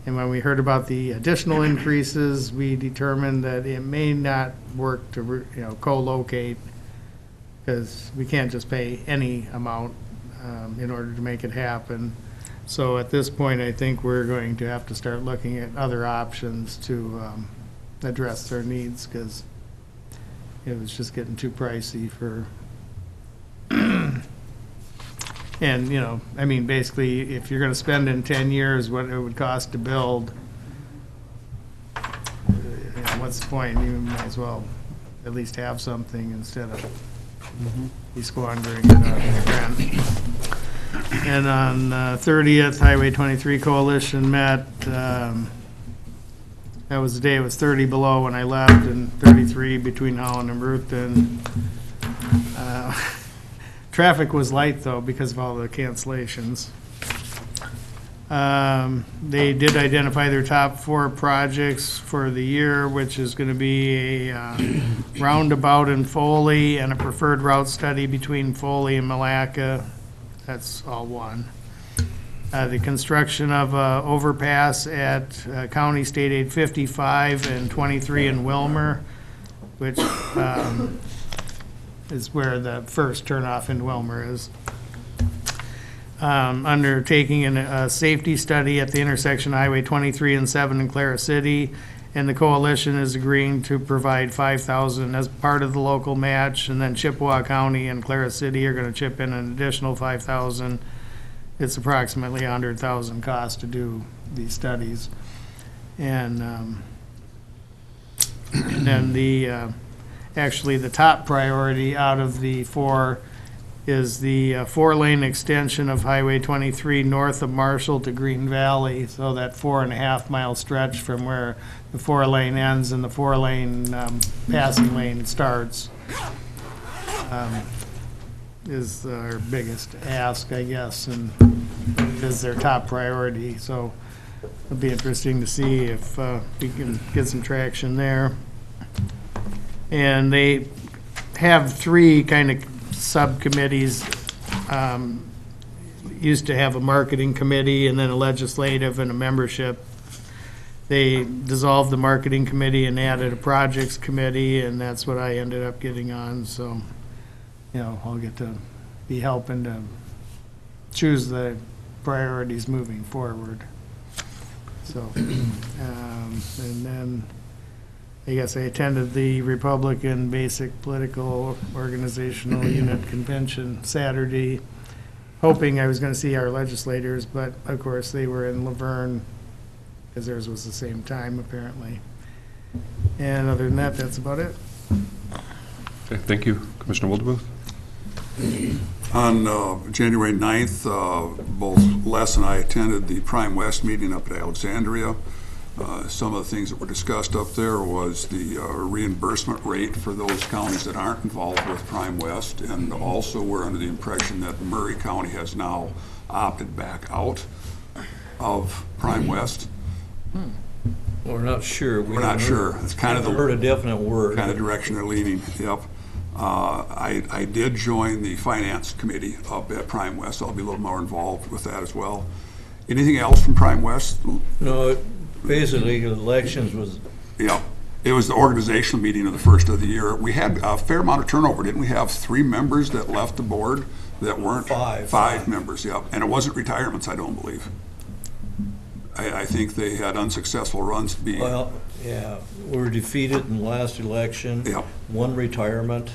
And when we heard about the additional increases, we determined that it may not work to, co-locate, because we can't just pay any amount in order to make it happen. So at this point, I think we're going to have to start looking at other options to address their needs, because it was just getting too pricey for. And, basically, if you're going to spend in 10 years what it would cost to build, what's the point? You might as well at least have something instead of be squandering it on rent. And on 30th, Highway 23 Coalition met. That was the day it was 30 below when I left and 33 between Holland and Ruthven. Traffic was light, though, because of all the cancellations. They did identify their top 4 projects for the year, which is going to be a roundabout in Foley and a preferred route study between Foley and Malacca. That's all one. The construction of overpass at County State Aid 55 and 23 in Wilmer, which is where the first turnoff in Wilmer is. Undertaking a safety study at the intersection of Highway 23 and 7 in Clara City, and the coalition is agreeing to provide $5,000 as part of the local match, and then Chippewa County and Clara City are going to chip in an additional $5,000. It's approximately $100,000 cost to do these studies, and then the actually the top priority out of the 4 is the 4-lane extension of Highway 23 north of Marshall to Green Valley. So that 4.5-mile stretch from where the 4-lane ends and the 4-lane passing lane starts is our biggest ask, I guess. And is their top priority, so it'll be interesting to see if we can get some traction there. And they have three kind of subcommittees. Used to have a marketing committee and then a legislative and a membership. They dissolved the marketing committee and added a projects committee, and that's what I ended up getting on, so, you know, I'll get to be helping to choose the priorities moving forward. So, and then I guess I attended the Republican Basic Political Organizational Unit Convention Saturday, hoping I was going to see our legislators, but of course they were in Laverne because theirs was the same time apparently. And other than that, that's about it. Okay, thank you. Commissioner Wildemuth? On January 9th, both Les and I attended the Prime West meeting up at Alexandria. Some of the things that were discussed up there was the reimbursement rate for those counties that aren't involved with Prime West, and also we're under the impression that Murray County has now opted back out of Prime West. We're not sure. We're not sure. It's kind of the heard a definite word. kind of direction they're leaning. Yep. I did join the finance committee up at Prime West. I'll be a little more involved with that as well. Anything else from Prime West? No, basically, elections was, Yeah. It was the organizational meeting of the first of the year. We had a fair amount of turnover, didn't we? Have 3 members that left the board that weren't? Five members, yeah. And it wasn't retirements, I don't believe. I think they had unsuccessful runs to be. well, yeah, we were defeated in the last election. Yeah. 1 retirement.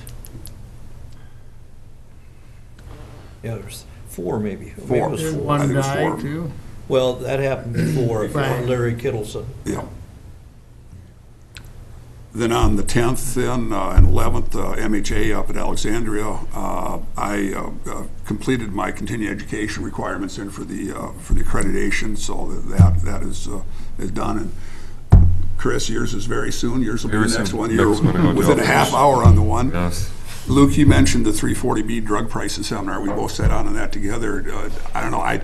Yeah, there's 4 maybe. Maybe it was 4. I One think it was died 4. too. Well, that happened before, Right. Larry Kittleson. Yeah. Then on the 10th and 11th, MHA up at Alexandria, I completed my continuing education requirements in for the accreditation, so that is done. And Chris, yours is very soon. Yours will be Very the next soon. one. You're Next one, I go to within a office. half hour on the one. Yes. Luke, you mentioned the 340B drug pricing seminar. We both sat on that together. I don't know.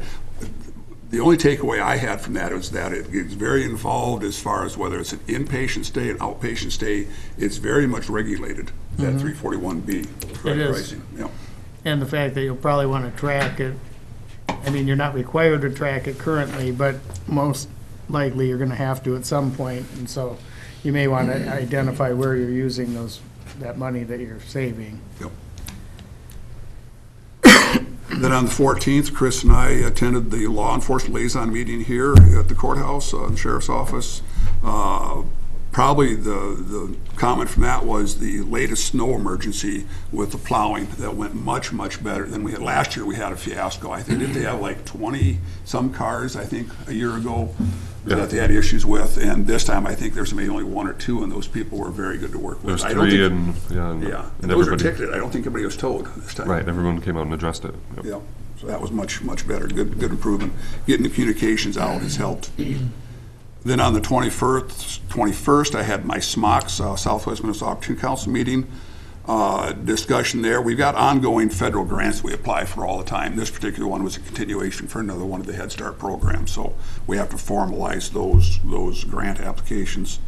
The only takeaway I had from that is that it's very involved as far as whether it's an inpatient stay, an outpatient stay. It's very much regulated, that 341B drug It is. pricing. Yeah. And the fact that you'll probably want to track it. I mean, you're not required to track it currently, but most likely you're going to have to at some point. And so you may want to identify where you're using that money that you're saving. Yep. Then on the 14th, Chris and I attended the law enforcement liaison meeting here at the courthouse, the sheriff's office. Probably the comment from that was the latest snow emergency with the plowing that went much, much better than we had. Last year we had a fiasco. I think, didn't they have like 20-some cars, I think, a year ago that they had issues with? And this time I think there's maybe only 1 or 2, and those people were very good to work with. There's I don't 3 think- and and those are everybody. ticketed. I don't think anybody was towed this time. Right, everyone came out and addressed it. Yep. Yeah, so that was much, much better. Good improvement. Getting the communications out has helped. Then on the 21st, I had my SMOCS, Southwest Minnesota Opportunity Council meeting. Discussion there. We've got ongoing federal grants we apply for all the time. This particular one was a continuation for another one of the Head Start programs, so we have to formalize those grant applications.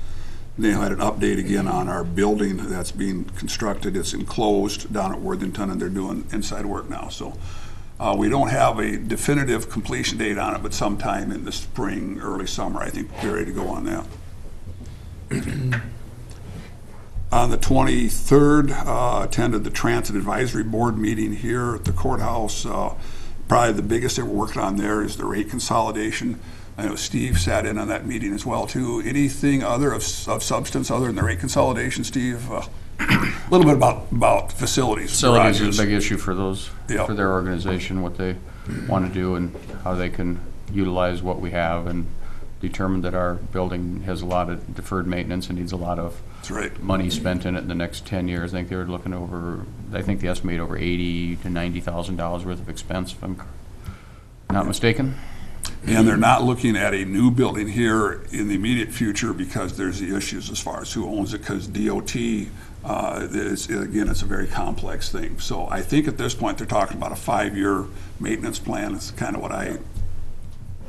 They had an update again on our building that's being constructed. It's enclosed down at Worthington, and they're doing inside work now. So we don't have a definitive completion date on it, but sometime in the spring, early summer, I think we're ready to go on that. On the 23rd, attended the Transit Advisory Board meeting here at the courthouse. Probably the biggest thing we're working on there is the rate consolidation. I know Steve sat in on that meeting as well, too. Anything other of substance other than the rate consolidation, Steve? A little bit about facilities. Facilities garages. is a big issue for those, Yeah. for their organization, what they want to do and how they can utilize what we have, and determine that our building has a lot of deferred maintenance and needs a lot of That's right. money spent in it in the next 10 years. I think they were looking over, I think they estimate over $80,000 to $90,000 worth of expense, if I'm not mistaken. And they're not looking at a new building here in the immediate future because there's the issues as far as who owns it, because DOT Again, it's a very complex thing. So I think at this point, they're talking about a 5-year maintenance plan. It's kind of what I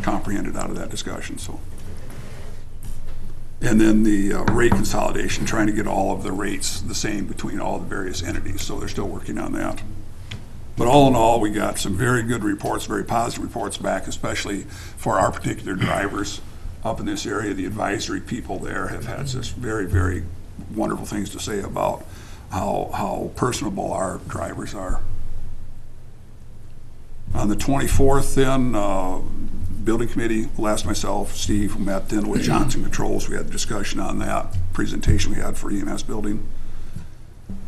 comprehended out of that discussion, so. And then the rate consolidation, trying to get all of the rates the same between all the various entities, so they're still working on that. But all in all, we got some very good reports, very positive reports back, especially for our particular drivers up in this area. The advisory people there have had just very, very wonderful things to say about how personable our drivers are. On the 24th then, building committee, Les, myself, Steve, met then with Johnson Controls. We had a discussion on that presentation we had for EMS building.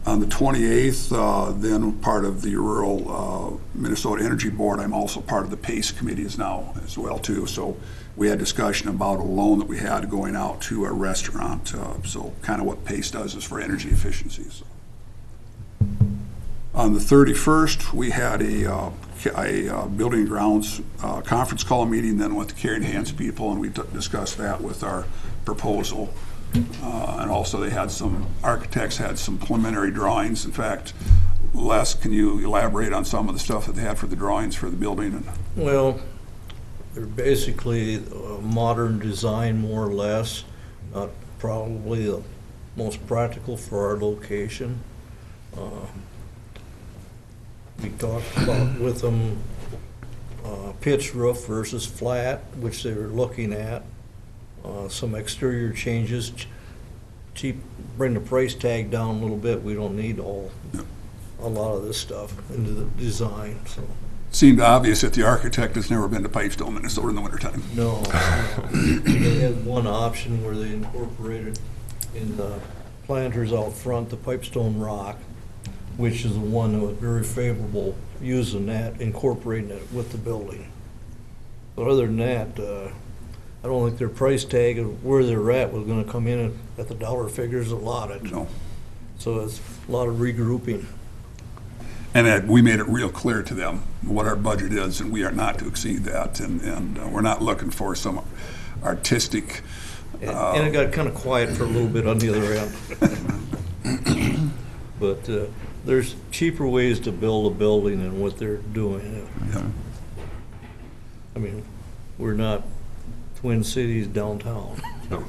On the 28th, then part of the Rural Minnesota Energy Board, I'm also part of the PACE committees now as well too. So we had discussion about a loan that we had going out to a restaurant. So kind of what PACE does is for energy efficiency. So. On the 31st, we had a building and grounds conference call meeting then with the Carrying Hands people, and we discussed that with our proposal. And also they had some, architects had some preliminary drawings. In fact, Les, can you elaborate on some of the stuff that they had for the drawings for the building? Well, they're basically modern design, more or less. Not probably the most practical for our location. We talked about with them pitched roof versus flat, which they were looking at. Some exterior changes, cheap, bring the price tag down a little bit. We don't need a lot of this stuff into the design. So Seemed obvious that the architect has never been to Pipestone, Minnesota in the wintertime. no. They had one option where they incorporated in the planters out front the Pipestone rock, which is the one that was very favorable using that, incorporating it with the building. But other than that, I don't think their price tag of where they're at was gonna come in at the dollar figures allotted. No. So it's a lot of regrouping. And that we made it real clear to them what our budget is, and we are not to exceed that. And we're not looking for some artistic. And it got kind of quiet for a little bit on the other end. But there's cheaper ways to build a building than what they're doing. Yeah. I mean, we're not Twin Cities downtown. No.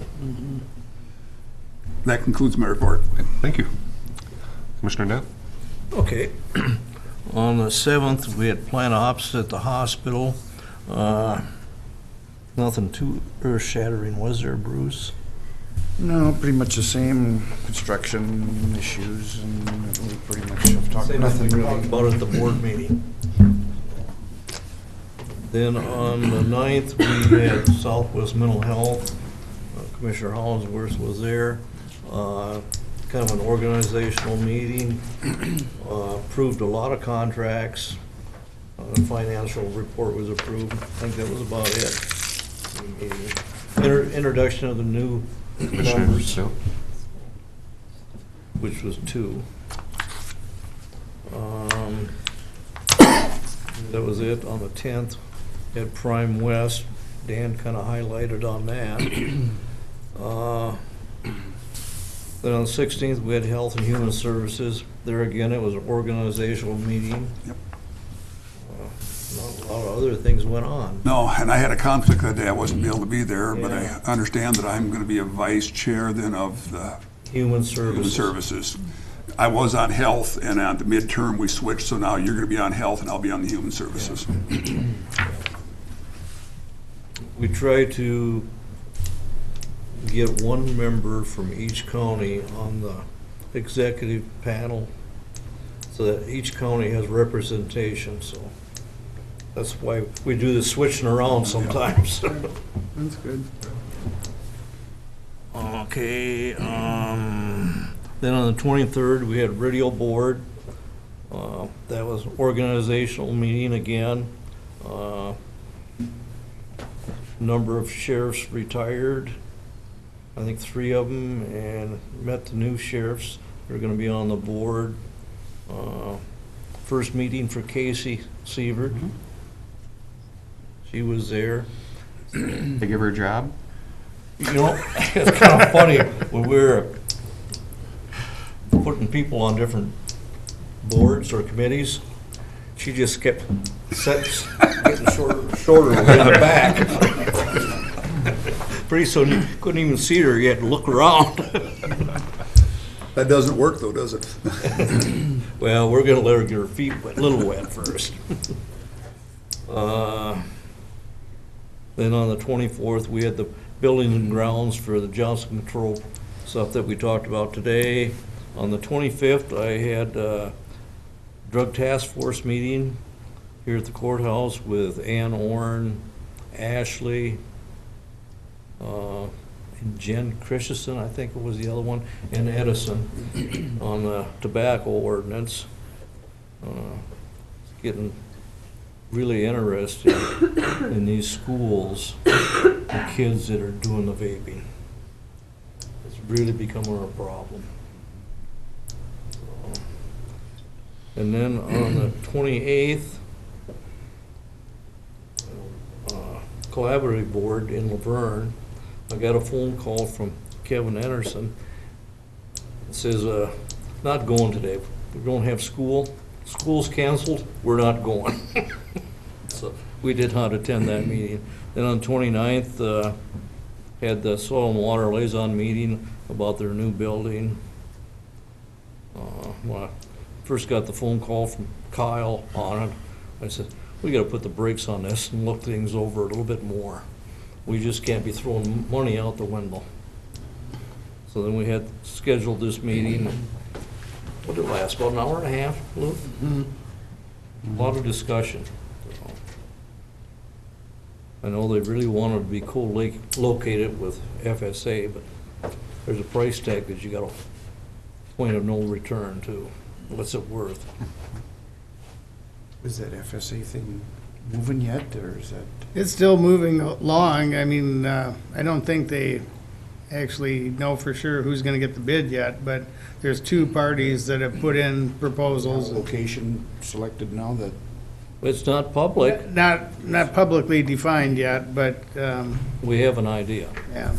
That concludes my report. Thank you. Commissioner Knapp? Okay. On the 7th, we had plant ops at the hospital. Nothing too earth-shattering, was there, Bruce? No, pretty much the same construction issues, and we pretty much have talked, Same nothing thing we talked really. about at the board meeting. Then on the 9th, we had Southwest Mental Health. Commissioner Hollingsworth was there. Kind of an organizational meeting. Approved a lot of contracts. The financial report was approved. I think that was about it. Introduction of the new numbers, Yep. which was 2. That was it. On the 10th, at Prime West, Dan kind of highlighted on that. Then on the 16th, we had Health and Human Services. There again, it was an organizational meeting. Yep. Not a lot of other things went on. No, and I had a conflict that day. I wasn't able to be there, but Yeah. I understand that I'm going to be a vice chair then of the Human Human Services. Services. I was on health, and at the midterm we switched, so now you're going to be on health and I'll be on the Human Services. We try to get one member from each county on the executive panel so that each county has representation, so that's why we do the switching around sometimes. That's good. Okay, then on the 23rd, we had radio board. That was organizational meeting again. Number of sheriffs retired, I think 3 of them, and met the new sheriffs. They're gonna be on the board. First meeting for Casey Sievert. She was there. They give her a job? You know, it's kind of funny, when we were putting people on different boards or committees, she just kept getting shorter and shorter in the back. Pretty soon you couldn't even see her, you had to look around. That doesn't work though, does it? Well, we're gonna let her get her feet wet, a little wet first. Then on the 24th, we had the buildings and grounds for the Johnson Control stuff that we talked about today. On the 25th, I had a drug task force meeting here at the courthouse with Ann Orn, Ashley, and Jen Christensen, I think it was the other one, and Edison on the tobacco ordinance. It's getting really interested in these schools, the kids that are doing the vaping. It's really becoming a problem. And then on the 28th, collaborative board in Laverne, I got a phone call from Kevin Anderson. It says, not going today. We don't have school. School's canceled. We're not going. So we did not attend that meeting. Then on 29th, had the soil and water liaison meeting about their new building. When I first got the phone call from Kyle on it, I said, we got to put the brakes on this and look things over a little bit more. We just can't be throwing money out the window. So then we had scheduled this meeting. What did it last? About an hour and a half, Lou? A lot of discussion. I know they really wanted to be co-located with FSA, but there's a price tag that you got a point of no return to. What's it worth? Is that FSA thing moving yet, or is that? It's still moving along. I mean, I don't think they actually know for sure who's gonna get the bid yet, but there's two parties that have put in proposals. Location selected now that? It's not public. Not publicly defined yet, but, We have an idea. yeah.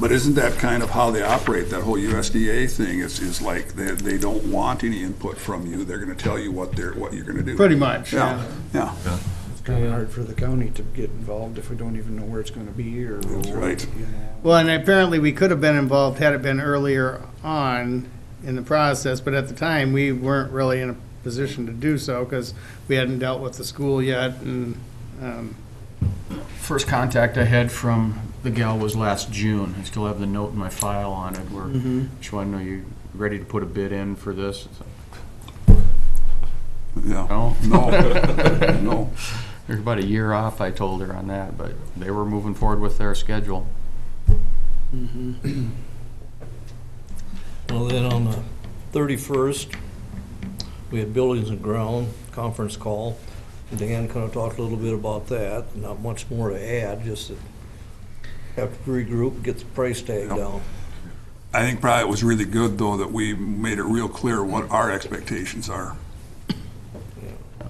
But isn't that kind of how they operate, that whole USDA thing is like they don't want any input from you. They're gonna tell you what you're gonna do. Pretty much, Yeah, yeah. yeah. It's kind of hard for the county to get involved if we don't even know where it's going to be or. That's right. You know. Well, and apparently we could have been involved had it been earlier on in the process, but at the time, we weren't really in a position to do so because we hadn't dealt with the school yet, and, First contact I had from the gal was last June. I still have the note in my file on it where she wanted to know, you ready to put a bid in for this? Yeah. No? No. There's about a year off, I told her on that, but they were moving forward with their schedule. Well, then on the 31st, we had buildings and ground conference call. Dan kind of talked a little bit about that. Not much more to add, just to have to regroup and get the price tag down. I think probably it was really good, though, that we made it real clear what our expectations are.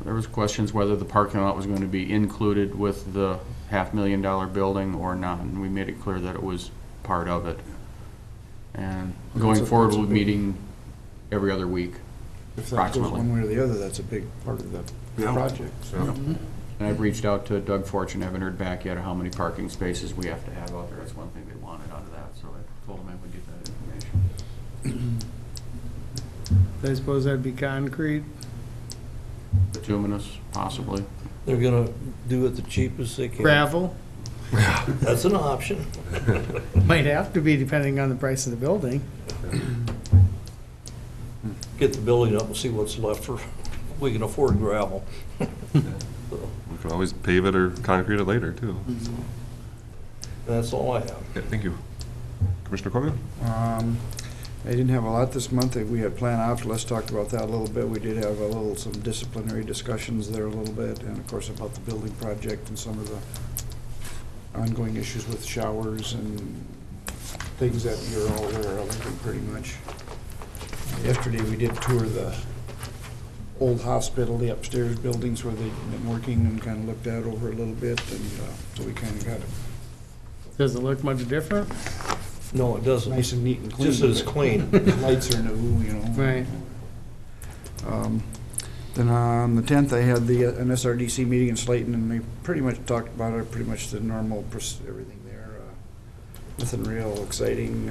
There was questions whether the parking lot was going to be included with the $500,000 building or not, and we made it clear that it was part of it. And going forward, we'll be meeting every other week, If that goes approximately. one way or the other, that's a big part of the Yeah. project, so. And I've reached out to Doug Fortune, haven't heard back yet of how many parking spaces we have to have out there. That's one thing they wanted out of that, so I told him I would get that information. I suppose that'd be concrete. Bituminous, possibly. They're gonna do it the cheapest they can. Gravel, That's an option. might have to be depending on the price of the building. Get the building up and see what's left for, we can afford gravel. We can always pave it or concrete it later, too. That's all I have. Okay, thank you. Commissioner Corbett? I didn't have a lot this month. We had planned out, let's talk about that a little bit. We did have some disciplinary discussions there a little bit, and of course about the building project and some of the ongoing issues with showers and things that you're all aware of, I think, pretty much. Yesterday, we did tour the old hospital, the upstairs buildings where they've been working, and kind of looked that over a little bit, and so we kind of got it. Does it look much different? No, it doesn't. nice and neat and clean. Just that it's clean. The lights are new, you know. Right. Then on the 10th, I had an SRDC meeting in Slayton, and they pretty much talked about it, pretty much the normal, everything there. Nothing real exciting.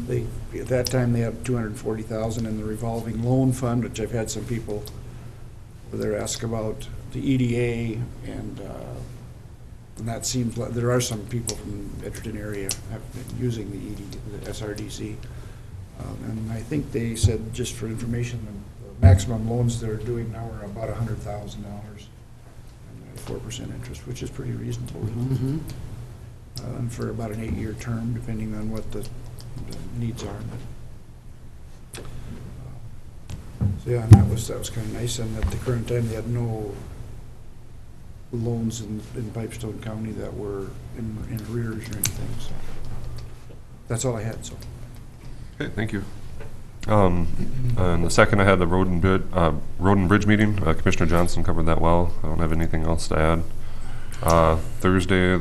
At that time, they had $240,000 in the revolving loan fund, which I've had some people over there ask about the EDA, and that seems like there are some people from the Edgerton area have been using the SRDC. And I think they said, just for information, the maximum loans they're doing now are about $100,000 and 4% interest, which is pretty reasonable. And for about an 8-year term, depending on what the needs are. So yeah, and that was kind of nice. And at the current time, they had no loans in Pipestone County that were in arrears or anything. So that's all I had. So. Okay, thank you. And the second, I had the Road and Bridge meeting. Commissioner Johnson covered that well. I don't have anything else to add. Thursday,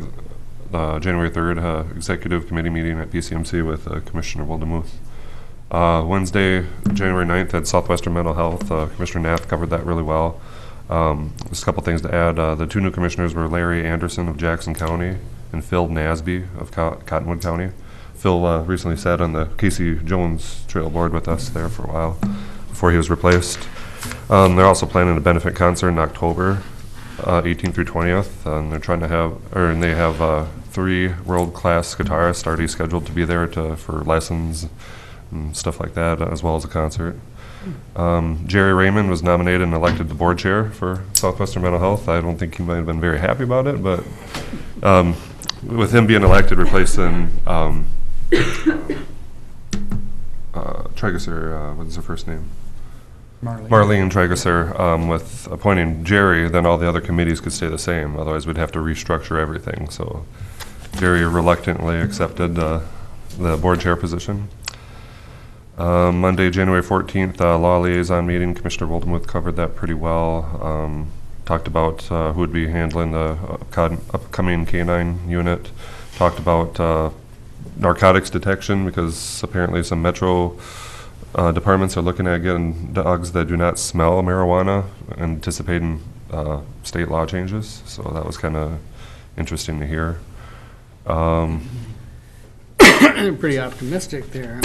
January 3rd, executive committee meeting at PCMC with Commissioner Wildemuth. Wednesday, January 9th, at Southwestern Mental Health. Commissioner Knapp covered that really well. Just a couple things to add. The two new commissioners were Larry Anderson of Jackson County and Phil Nasby of Cottonwood County. Phil recently sat on the Casey Jones Trail board with us there for a while before he was replaced. They're also planning a benefit concert in October, 18th through 20th, and they're trying to they have 3 world-class guitarists already scheduled to be there for lessons and stuff like that, as well as a concert. Jerry Raymond was nominated and elected the board chair for Southwestern Mental Health. I don't think he might have been very happy about it, but with him being elected, replacing Trageser, what's her first name? Marlene Trageser, with appointing Jerry, then all the other committees could stay the same. Otherwise, we'd have to restructure everything. So Jerry reluctantly accepted the board chair position. Monday, January 14th, law liaison meeting. Commissioner Wildemuth covered that pretty well. Talked about who would be handling the upcoming K-9 unit. Talked about narcotics detection, because apparently some metro departments are looking at getting dogs that do not smell marijuana, anticipating state law changes. So that was kind of interesting to hear. Pretty optimistic there.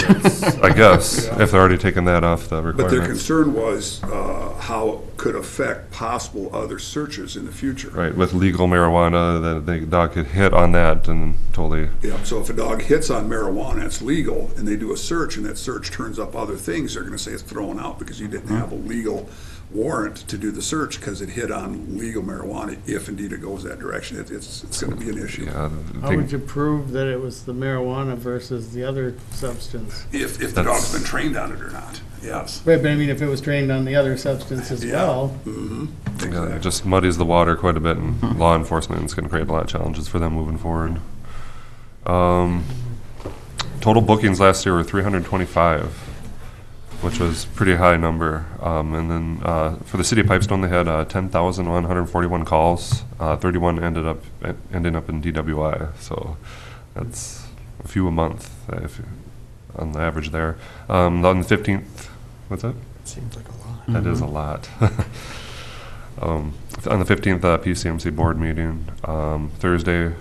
I guess, if they're already taking that off the But their requirements. concern was how it could affect possible other searches in the future. Right, with legal marijuana, the dog could hit on that and totally, Yeah, so if a dog hits on marijuana, it's legal, and they do a search, and that search turns up other things, they're gonna say it's thrown out because you didn't have a legal warrant to do the search because it hit on legal marijuana, if indeed it goes that direction. It's gonna be an issue. yeah. How would you prove that it was the marijuana versus the other substance? If the dog's been trained on it or not, yes. Right, but I mean, if it was trained on the other substance as well. Mm-hmm. Yeah, Exactly. it just muddies the water quite a bit, and law enforcement is going to create a lot of challenges for them moving forward. Total bookings last year were 325, which was a pretty high number. And then for the city of Pipestone, they had 10,141 calls. 31 ending up in DWI, so that's a few a month on the average there. On the 15th, what's that? Seems like a lot. That is a lot. On the 15th, PCMC board meeting. Thursday,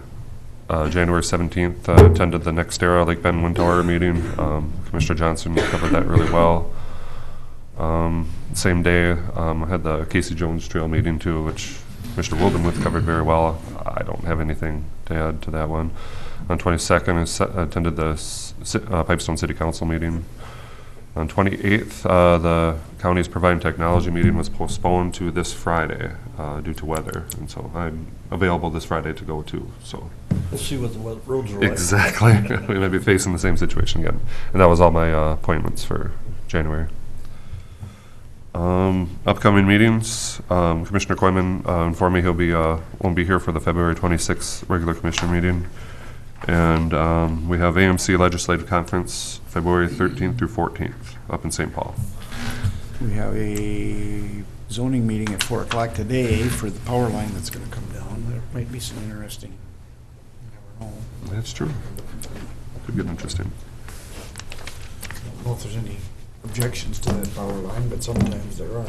January 17th, attended the NextEra Lake Bend Wind Tower meeting. Commissioner Johnson covered that really well. Same day, I had the Casey Jones Trail meeting too, which Mr. Wildemuth covered very well. I don't have anything to add to that one. On 22nd, I attended the Pipestone City Council meeting. On 28th, the county's Providing Technology meeting was postponed to this Friday due to weather, and so I'm available this Friday to go too. So We'll see what the roads are like. exactly, we may be facing the same situation again. And that was all my appointments for January. Upcoming meetings, Commissioner Koyman informed me won't be here for the February 26th regular commissioner meeting. And we have AMC Legislative Conference, February 13th through 14th, up in St. Paul. We have a zoning meeting at 4 o'clock today for the power line that's gonna come down. There might be some interesting, you never know. That's true. could get interesting. I don't know if there's any objections to that power line, but sometimes there are.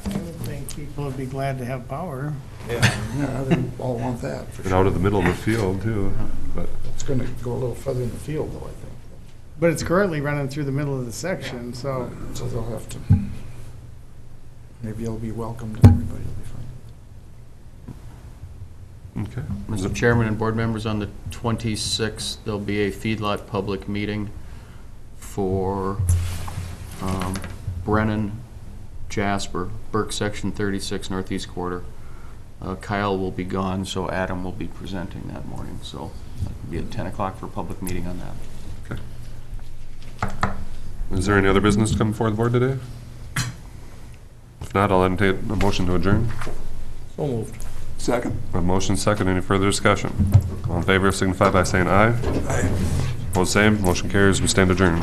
I would think people would be glad to have power. Yeah, they all want that, for And sure. out of the middle of the field, too, but, It's gonna go a little further in the field, though, I think. But it's currently running through the middle of the section, so So they'll have to, maybe it'll be welcomed and everybody will be fine. okay. Mr. Chairman and board members, on the 26th, there'll be a feedlot public meeting for Brennan, Jasper, Burke Section 36 Northeast Quarter. Kyle will be gone, so Adam will be presenting that morning, so it'll be at 10 o'clock for a public meeting on that. Is there any other business to come before the board today? If not, I'll entertain a motion to adjourn. So moved. Second. A motion second, any further discussion? All in favor signify by saying aye. Aye. Opposed, same, motion carries, we stand adjourned.